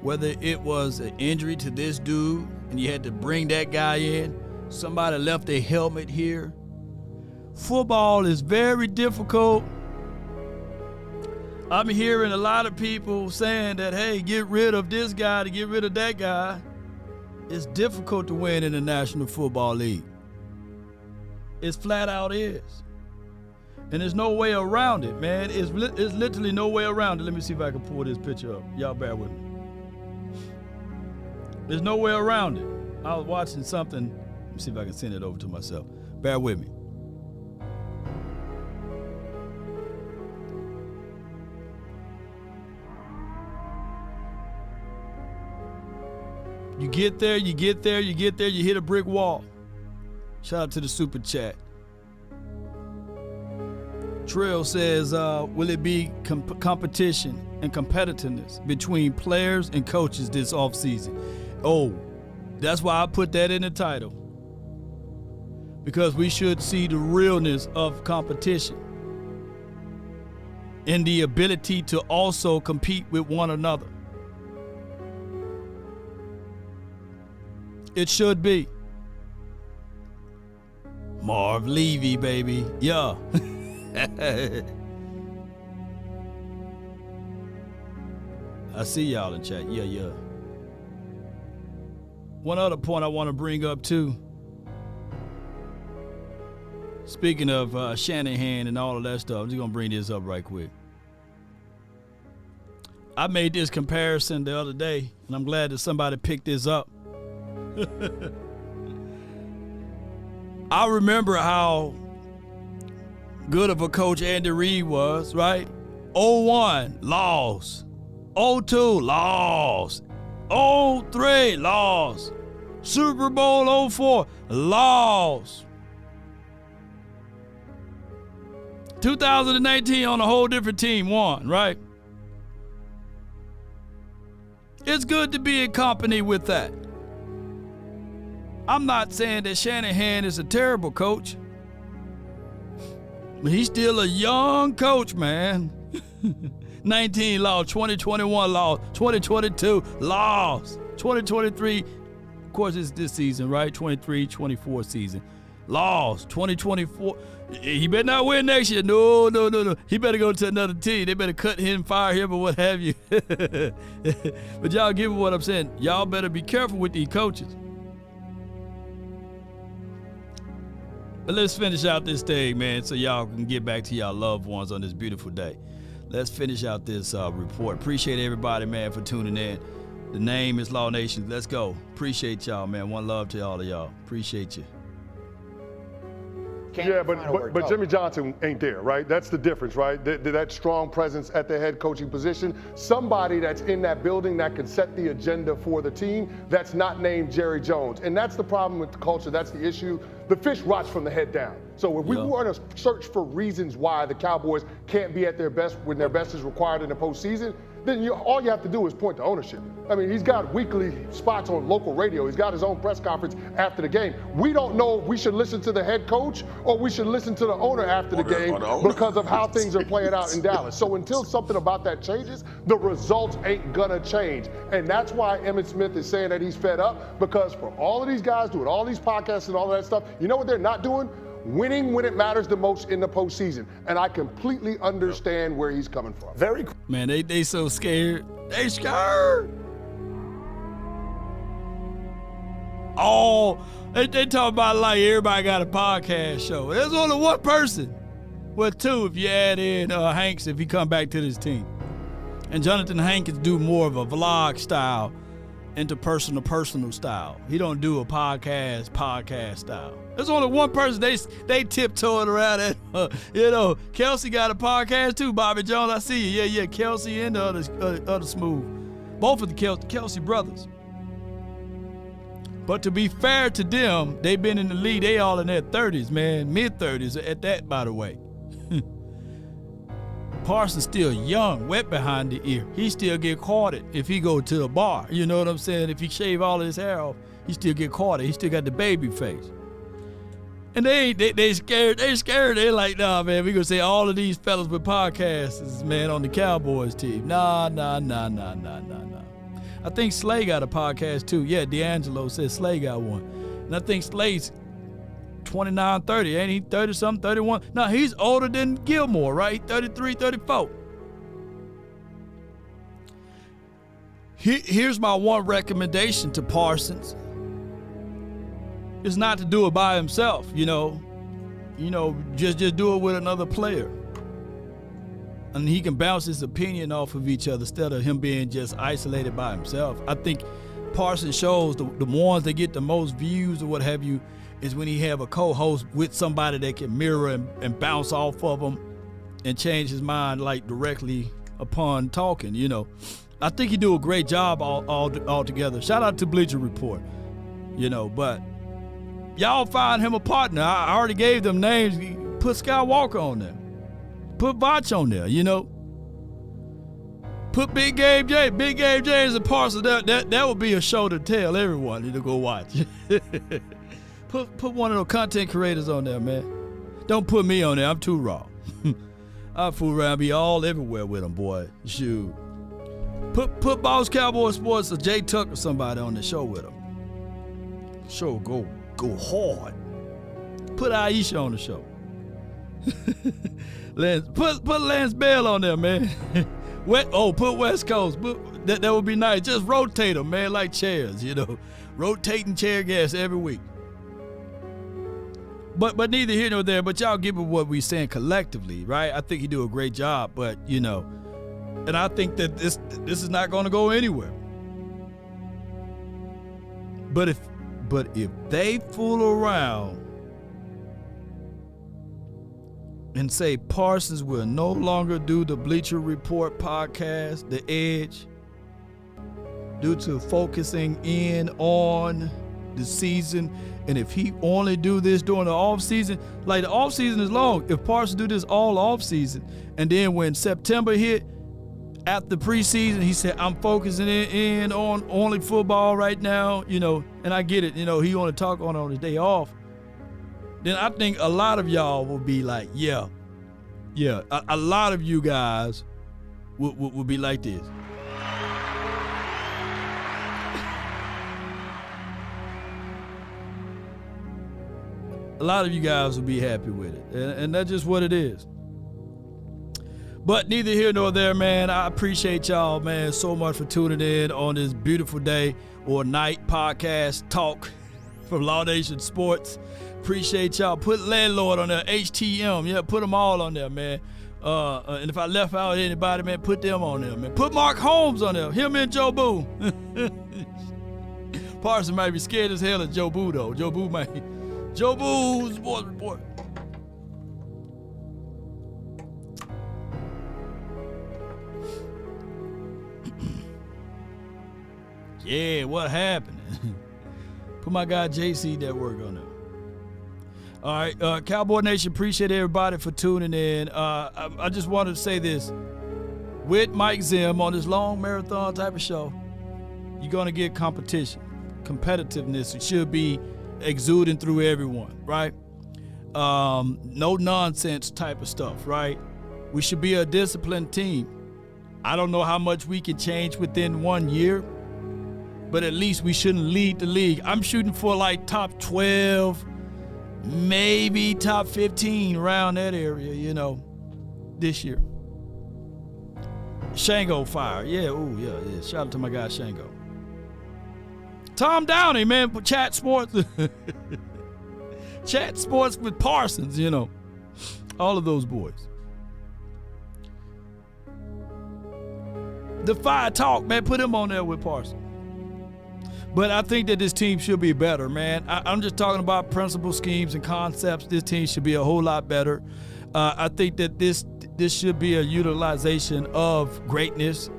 whether it was an injury to this dude and you had to bring that guy in, somebody left a helmet here. Football is very difficult. I'm hearing a lot of people saying that, hey, get rid of this guy to get rid of that guy. It's difficult to win in the National Football League. It's flat out is. And there's no way around it, man. It's literally no way around it. Let me see if I can pull this picture up. Y'all bear with me. There's no way around it. I was watching something. Let me see if I can send it over to myself. Bear with me. You get there, you hit a brick wall. Shout out to the super chat. Trill says, will it be competition and competitiveness between players and coaches this offseason? Oh, that's why I put that in the title. Because we should see the realness of competition and the ability to also compete with one another. It should be. Marv Levy, baby. Yeah. I see y'all in chat. Yeah. One other point I want to bring up too. Speaking of Shanahan and all of that stuff, I'm just going to bring this up right quick. I made this comparison the other day, and I'm glad that somebody picked this up. I remember how good of a coach Andy Reid was, right? 0-1, loss. 0-2, loss. 0-3, loss. Super Bowl 0-4, loss. 2018 on a whole different team, won, right? It's good to be in company with that. I'm not saying that Shanahan is a terrible coach. But he's still a young coach, man. 19 lost, 2021 lost, 2022 lost, 2023, of course it's this season, right? 23-24 season. Lost, 2024. He better not win next year. No. He better go to another team. They better cut him, fire him, or what have you. But y'all get what I'm saying. Y'all better be careful with these coaches. But let's finish out this thing, man, so y'all can get back to y'all loved ones on this beautiful day. Let's finish out this report. Appreciate everybody, man, for tuning in. The name is Law Nation. Let's go. Appreciate y'all, man. One love to all of y'all. Appreciate you. Yeah, but Jimmy Johnson ain't there, right? That's the difference, right? That strong presence at the head coaching position. Somebody that's in that building that can set the agenda for the team that's not named Jerry Jones. And that's the problem with the culture. That's the issue. The fish rots from the head down. So if we want to search for reasons why the Cowboys can't be at their best when their best is required in the postseason, then all you have to do is point to ownership. I mean, he's got weekly spots on local radio. He's got his own press conference after the game. We don't know if we should listen to the head coach or we should listen to the owner after the game because of how things are playing out in Dallas. So until something about that changes, the results ain't gonna change. And that's why Emmitt Smith is saying that he's fed up, because for all of these guys doing all these podcasts and all of that stuff, you know what they're not doing? Winning when it matters the most in the postseason. And I completely understand where he's coming from. Man, they so scared. They scared. Oh, they talk about like everybody got a podcast show. There's only one person. Well, two if you add in Hanks if he come back to this team. And Jonathan Hankins do more of a vlog style, interpersonal, personal style. He don't do a podcast style. There's only one person they tiptoeing around that. Kelsey got a podcast too, Bobby Jones. I see you. Yeah, Kelsey and the other Smooth. Both of the Kelsey brothers. But to be fair to them, they've been in the league. They all in their 30s, man. Mid-30s at that, by the way. Parsons still young, wet behind the ear. He still get carded if he go to a bar. You know what I'm saying? If he shave all his hair off, he still get carded. He still got the baby face. And they scared. They scared. They like, nah, man, we gonna say all of these fellas with podcasts, man, on the Cowboys team. Nah. I think Slay got a podcast too. Yeah, D'Angelo said Slay got one. And I think Slay's 29, 30. Ain't he 30-something, 31? No, he's older than Gilmore, right? 33, 34. Here's my one recommendation to Parsons. It's not to do it by himself, just do it with another player. And he can bounce his opinion off of each other instead of him being just isolated by himself. I think Parsons shows the ones that get the most views or what have you is when he have a co-host with somebody that can mirror and bounce off of him and change his mind like directly upon talking, I think he do a great job all together. Shout out to Bleacher Report, but y'all find him a partner. I already gave them names. Put Skywalker on there. Put Botch on there, Put Big Game J. Big Game J is a Parsons. That would be a show to tell everyone to go watch. Put one of those content creators on there, man. Don't put me on there. I'm too raw. I fool around, be all everywhere with them, boy. Shoot. Put Boss Cowboy Sports or Jay Tuck or somebody on the show with him. Show go hard. Put Aisha on the show. Put Lance Bell on there, man. Put West Coast. That would be nice. Just rotate them, man, like chairs, Rotating chair guests every week. But neither here nor there, but y'all give it what we saying collectively, right? I think he do a great job, but, and I think that this is not going to go anywhere. But if they fool around and say Parsons will no longer do the Bleacher Report podcast, The Edge, due to focusing in on the season, and if he only do this during the off season, like the off season is long. If Parsons do this all off season, and then when September hit, after preseason, he said, I'm focusing in on only football right now, and I get it, he want to talk on his day off. Then I think a lot of y'all will be like, yeah. A lot of you guys will be like this. A lot of you guys will be happy with it, and that's just what it is. But neither here nor there, man. I appreciate y'all, man, so much for tuning in on this beautiful day or night podcast talk from Law Nation Sports. Appreciate y'all. Put Landlord on there, HTM. Yeah, put them all on there, man. And if I left out anybody, man, put them on there, man. Put Mark Holmes on there. Him and Joe Boo. Parsons might be scared as hell of Joe Boo, though. Joe Boo's Sports Report. Yeah, what happened? Put my guy JC that work on it. All right, Cowboy Nation, appreciate everybody for tuning in. I just wanted to say this. With Mike Zim on this long marathon type of show, you're going to get competition, competitiveness. It should be exuding through everyone, right? No nonsense type of stuff, right? We should be a disciplined team. I don't know how much we can change within 1 year, but at least we shouldn't lead the league. I'm shooting for like top 12, maybe top 15 around that area, you know, this year. Shango fire. Yeah, ooh, yeah. Shout out to my guy Shango. Tom Downey, man, chat sports. Chat sports with Parsons, you know. All of those boys. The Fire Talk, man, put him on there with Parsons. But I think that this team should be better, man. I'm just talking about principles, schemes, and concepts. This team should be a whole lot better. I think that this should be a utilization of greatness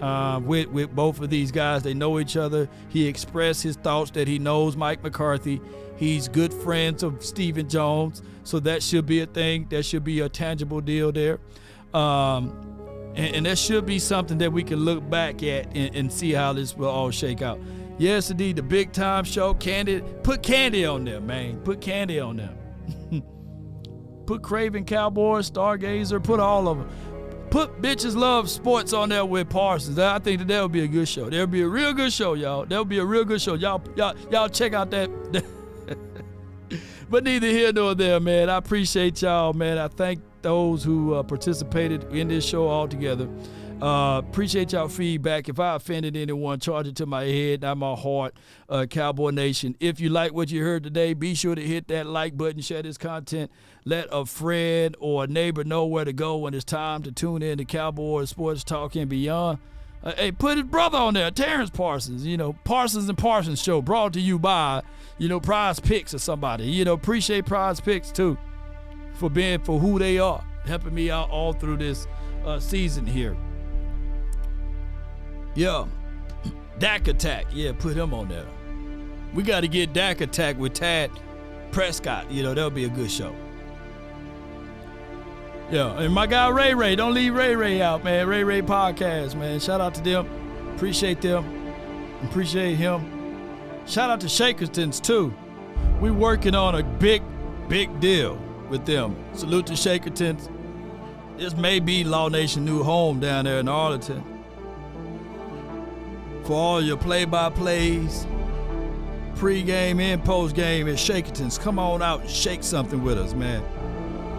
with both of these guys. They know each other. He expressed his thoughts that he knows Mike McCarthy. He's good friends of Stephen Jones, so that should be a thing. That should be a tangible deal there. And that should be something that we can look back at and see how this will all shake out. Yes, indeed, the big time show, Candy. Put Candy on there, man. Put Candy on there. Put Craven Cowboys, Stargazer, put all of them. Put Bitches Love Sports on there with Parsons. I think that would be a good show. That would be a real good show, y'all. That would be a real good show. Y'all check out that. But neither here nor there, man. I appreciate y'all, man. I thank those who participated in this show altogether. Appreciate y'all feedback. If I offended anyone, charge it to my head, not my heart. Cowboy Nation, if you like what you heard today, be sure to hit that like button, share this content, let a friend or a neighbor know where to go when it's time to tune in to Cowboys Sports Talk and Beyond. Hey, put his brother on there, Terrence Parsons, you know, Parsons and Parsons show, brought to you by, you know, Prize Picks or somebody. You know, appreciate Prize Picks too for being for who they are, helping me out all through this season here. Yeah, Dak Attack. Yeah, put him on there. We got to get Dak Attack with Tad Prescott. You know, that'll be a good show. Yeah, and my guy Ray Ray. Don't leave Ray Ray out, man. Ray Ray Podcast, man. Shout out to them. Appreciate them. Appreciate him. Shout out to Shakertons, too. We working on a big deal with them. Salute to Shakertons. This may be Law Nation new home down there in Arlington. For all your play-by-plays, pre-game and post-game at Shakertons, come on out and shake something with us, man.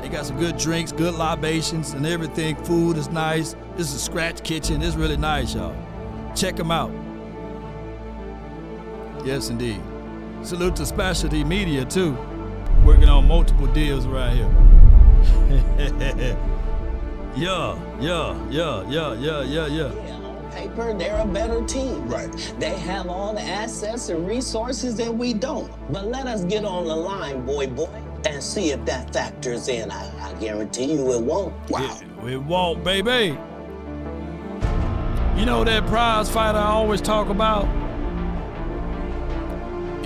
They got some good drinks, good libations, and everything. Food is nice. This is a scratch kitchen. It's really nice, y'all. Check them out. Yes, indeed. Salute to Specialty Media, too. Working on multiple deals right here. Yeah. Paper, they're a better team. Right. They have all the assets and resources that we don't. But let us get on the line, boy, and see if that factors in. I guarantee you it won't. Wow. It won't, baby. You know that prize fighter I always talk about?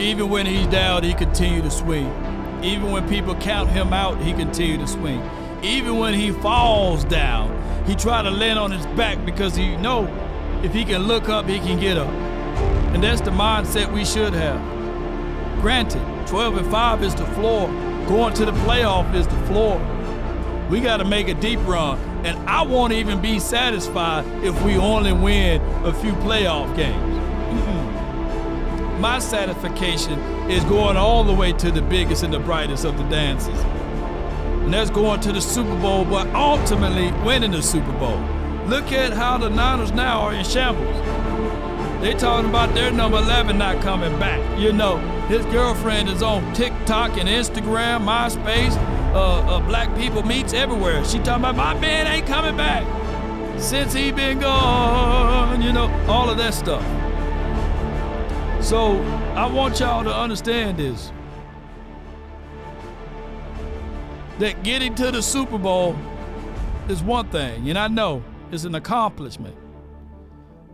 Even when he's down, he continue to swing. Even when people count him out, he continue to swing. Even when he falls down, he try to land on his back because he know if he can look up, he can get up. And that's the mindset we should have. Granted, 12-5 is the floor. Going to the playoff is the floor. We got to make a deep run. And I won't even be satisfied if we only win a few playoff games. My satisfaction is going all the way to the biggest and the brightest of the dances. And that's going to the Super Bowl, but ultimately winning the Super Bowl. Look at how the Niners now are in shambles. They talking about their number 11 not coming back. You know, his girlfriend is on TikTok and Instagram, MySpace, Black People Meets everywhere. She talking about my man ain't coming back since he been gone, you know, all of that stuff. So I want y'all to understand this. That getting to the Super Bowl is one thing, and I know it's an accomplishment.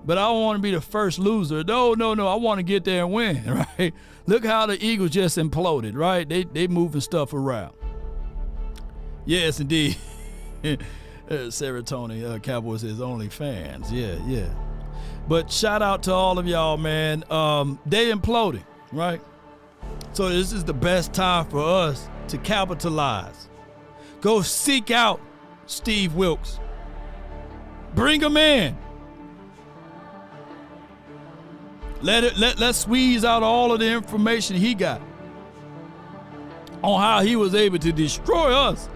but I don't want to be the first loser. No. I want to get there and win, right? Look how the Eagles just imploded, right? They moving stuff around. Yes, indeed. Sarah Tony, Cowboys is only fans. Yeah. But shout out to all of y'all, man. They imploding, right? So this is the best time for us to capitalize. Go seek out Steve Wilks. Bring him in. Let's squeeze out all of the information he got on how he was able to destroy us.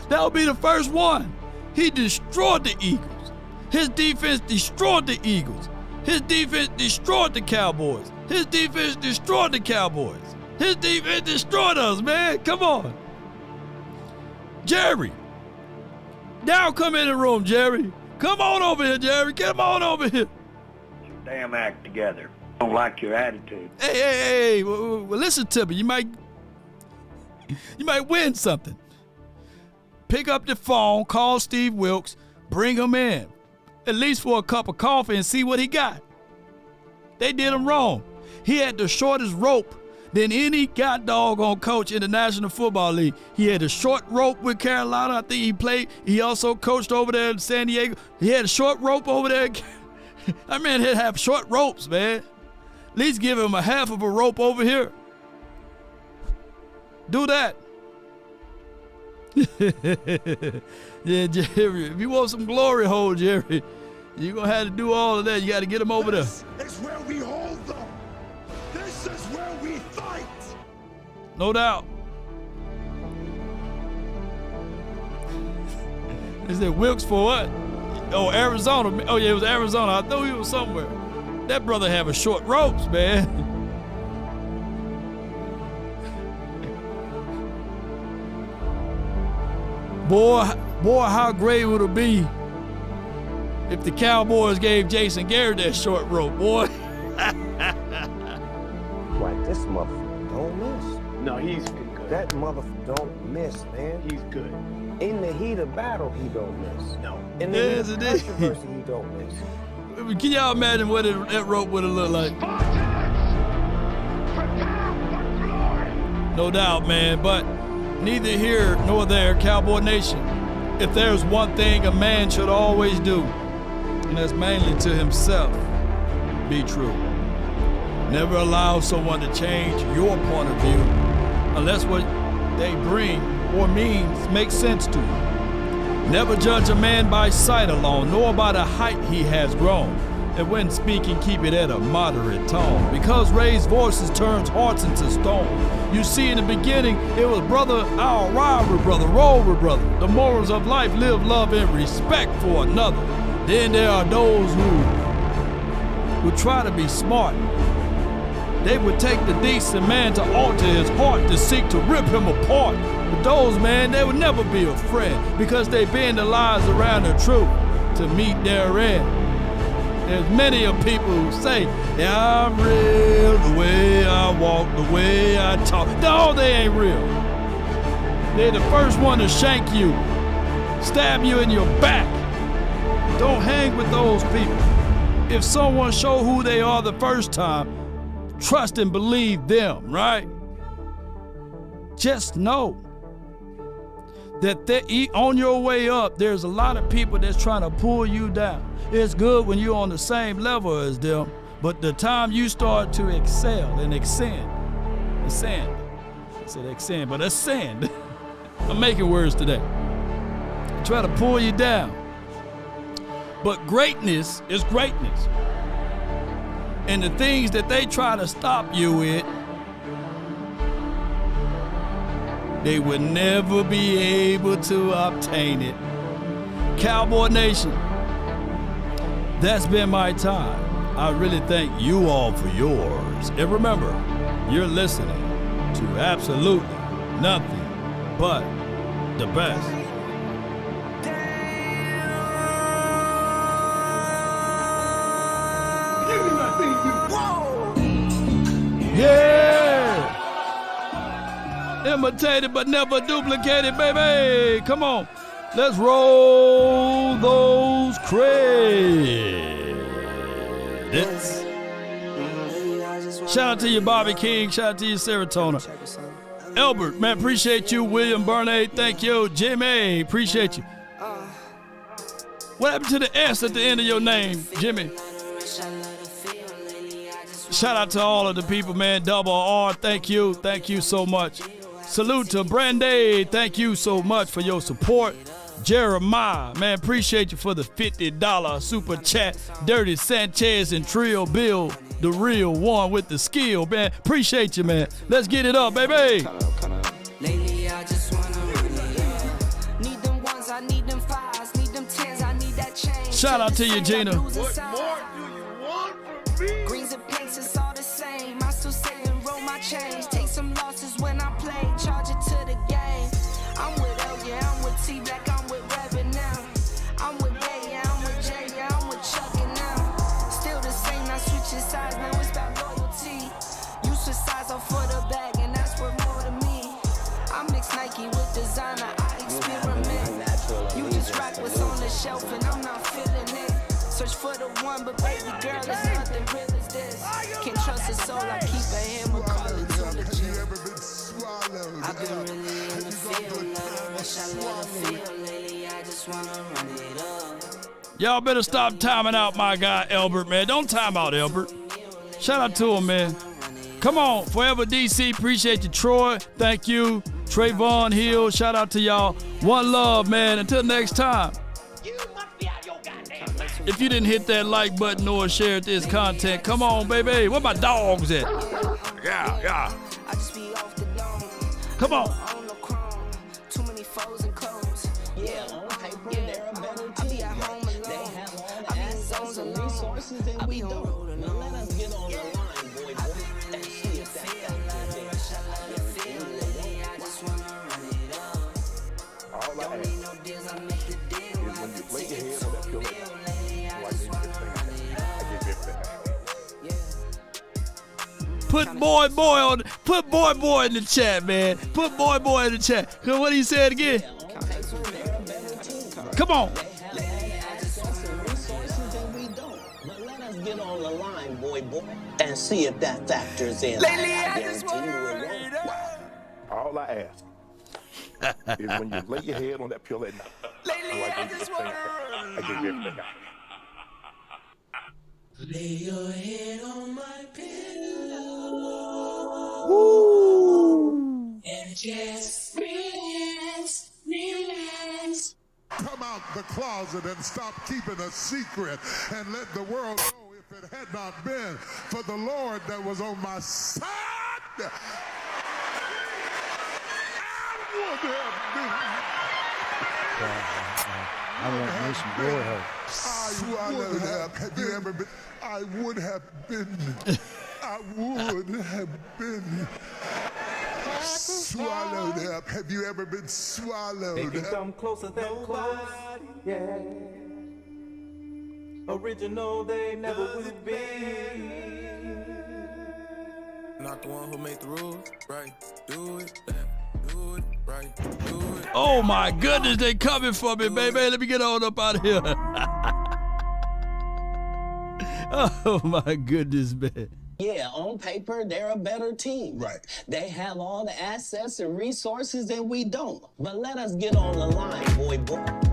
That'll be the first one. He destroyed the Eagles. His defense destroyed the Eagles. His defense destroyed the Cowboys. His defense destroyed the Cowboys. His defense destroyed us, man. Come on. Jerry. Now come in the room, Jerry. Come on over here, Jerry. Come on over here. Get your damn act together. I don't like your attitude. Hey. Well, listen to me. You might win something. Pick up the phone, call Steve Wilks, bring him in. At least for a cup of coffee and see what he got. They did him wrong. He had the shortest rope than any doggone coach in the National Football League. He had a short rope with Carolina. I think he also coached over there in San Diego. He had a short rope over there. That man had to have short ropes, man. At least give him a half of a rope over here. Do that. Yeah, Jerry, if you want some glory hole, Jerry, you're going to have to do all of that. You got to get him over there. This is where we hold them. This is where we fight. No doubt. Is it Wilkes for what? Oh, Arizona. Oh, yeah, it was Arizona. I thought he was somewhere. That brother having short ropes, man. Boy, how great would it be if the Cowboys gave Jason Garrett that short rope, boy. Why, this motherfucker don't miss. No, he's good. That motherfucker don't miss, man. He's good. In the heat of battle, he don't miss. No. In the heat of controversy, he don't miss. Can y'all imagine what that rope would have looked like? No doubt, man, but neither here nor there, Cowboy Nation. If there's one thing a man should always do, and that's mainly to himself, be true. Never allow someone to change your point of view unless what they bring or means makes sense to you. Never judge a man by sight alone, nor by the height he has grown. And when speaking, keep it at a moderate tone, because raised voices turns hearts into stone. You see, in the beginning, it was brother, our rivalry brother, roll with brother. The morals of life, live, love, and respect for another. Then there are those who would try to be smart. They would take the decent man to alter his heart to seek to rip him apart. But those, man, they would never be a friend because they bend the lies around the truth to meet their end. There's many of people who say, yeah, I'm real, the way I walk, the way I talk. No, they ain't real. They're the first one to shank you, stab you in your back. Don't hang with those people. If someone show who they are the first time, trust and believe them, right? Just know that on your way up, there's a lot of people that's trying to pull you down. It's good when you're on the same level as them, but the time you start to excel and ascend, I said ascend, but ascend. I'm making words today. Try to pull you down. But greatness is greatness. And the things that they try to stop you with, they would never be able to obtain it. Cowboy Nation, that's been my time. I really thank you all for yours. And remember, you're listening to absolutely nothing but the best. Yeah! Imitated but never duplicated, baby. Come on. Let's roll those crates. It's. Shout out to you, Bobby King. Shout out to you, Serotonin. Albert, man, appreciate you. William Bernay, thank you. Jimmy, appreciate you. What happened to the S at the end of your name, Jimmy? Shout out to all of the people, man. Double R, thank you. Thank you so much. Salute to Brandy. Thank you so much for your support. Jeremiah, man, appreciate you for the $50 super chat. Dirty Sanchez and Trill Bill, the real one with the skill, man. Appreciate you, man. Let's get it up, baby. Lately, I just wanna run it up. Need them ones, I need them fives, need them tens, I need that change. Shout out to you, Gina. What more do you want from me? Greens and pinks, it's all the same. I still say and roll my change. Take some losses when I play, charge it to the game. I'm with L, yeah, I'm with T Black, I'm with Rabbit now. I'm with Bay, yeah, I'm with J, yeah, I'm with Chuck and now. Still the same, I switch sides, now it's about loyalty. You switch sides off for the bag, and that's worth more to me. I mix Nike with designer, I experiment. You just rock what's on the shelf, and I'm not feeling it. Search for the one, but baby girl, it's nothing real as this. Can't trust a soul, I keep a hammer, call it to the gym. I've been really in the field, let her rush, I let her feel. Lately, I just wanna run it up. Y'all better stop timing out my guy, Albert, man. Don't time out, Albert. Shout out to him, man. Come on, Forever DC, appreciate you, Troy. Thank you. Trayvon Hill, shout out to y'all. One love, man. Until next time. If you didn't hit that like button or share this content, come on, baby. Where my dogs at? Yeah. Come on. Too many foes and clothes. Yeah, on paper, they're a better team. They have all the assets and resources that we don't. Now let us get on the line, boy. And see if that all I ask is when you lay your head on that pillow, I give it back. Put boy in the chat, man. Put boy in the chat. Cause what he said again? Come on. Get on the line, boy, and see if that factors in. Lately, I guarantee you it won't. All I ask is when you lay your head on that pillow at night, I give everything out. Lay your head on my pillow. Woo! And just relax. Come out the closet and stop keeping a secret and let the world know if it had not been for the Lord that was on my side, I would have been. I want me some glory hole. Have you ever been? I would have been swallowed up. Have you ever been swallowed They can up? come closer than close. Yeah. Original, they never will be. Not the one who made the rules, right? Do it, left, do it, right, do it. Oh my goodness, they coming for me, baby. Let me get on up out of here. Oh my goodness, man. Yeah, on paper, they're a better team. Right. They have all the assets and resources that we don't. But let us get on the line, boy,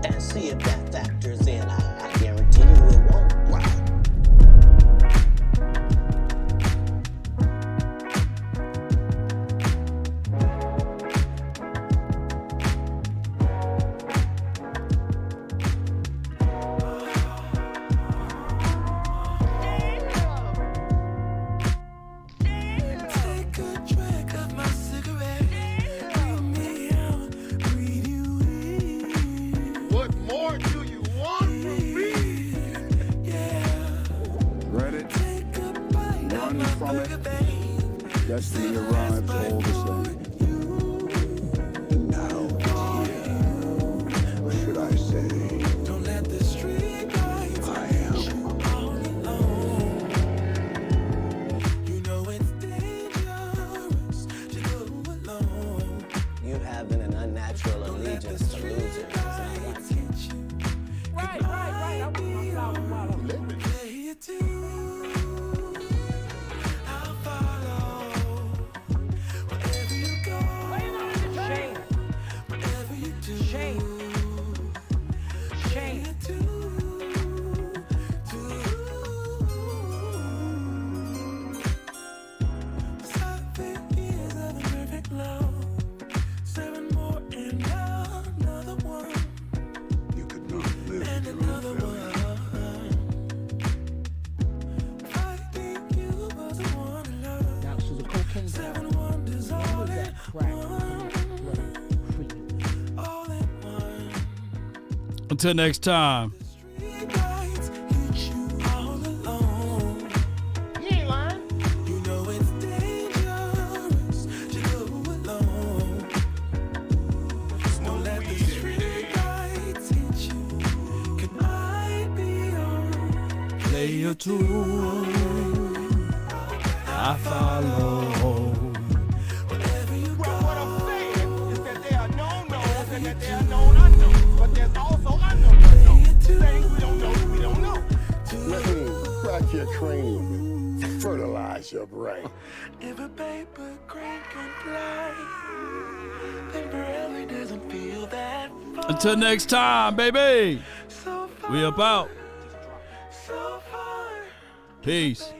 and see if that factors in. I guarantee you it won't. What more do you want from me? Ready? Run from it. Destiny arrives all the same. Now here, or should I say, Don't let the street lights I am. all alone. You know it's dangerous to go alone. You having an unnatural allegiance to losers. Right. I'm Let me play it too. Until next time. Play a tour, I follow. Whatever you go. What I'm saying is that there are known knowns and that there are known unknowns, but there's also unknown unknowns. Things we don't know. Let me crack your cranium and fertilize your brain. If a paper crane can fly, then Pirelli doesn't feel that far. Until next time, baby. We up out. Peace.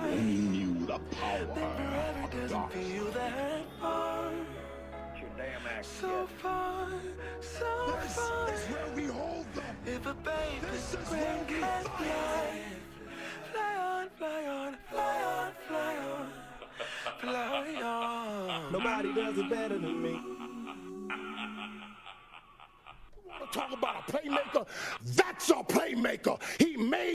Bringing you the power of darkness. So far, This is where we hold them. if a paper This is crane where we can fight. fly on, fly on, fly on, fly on, fly on. Nobody does it better than me. Talk about a playmaker. That's a playmaker.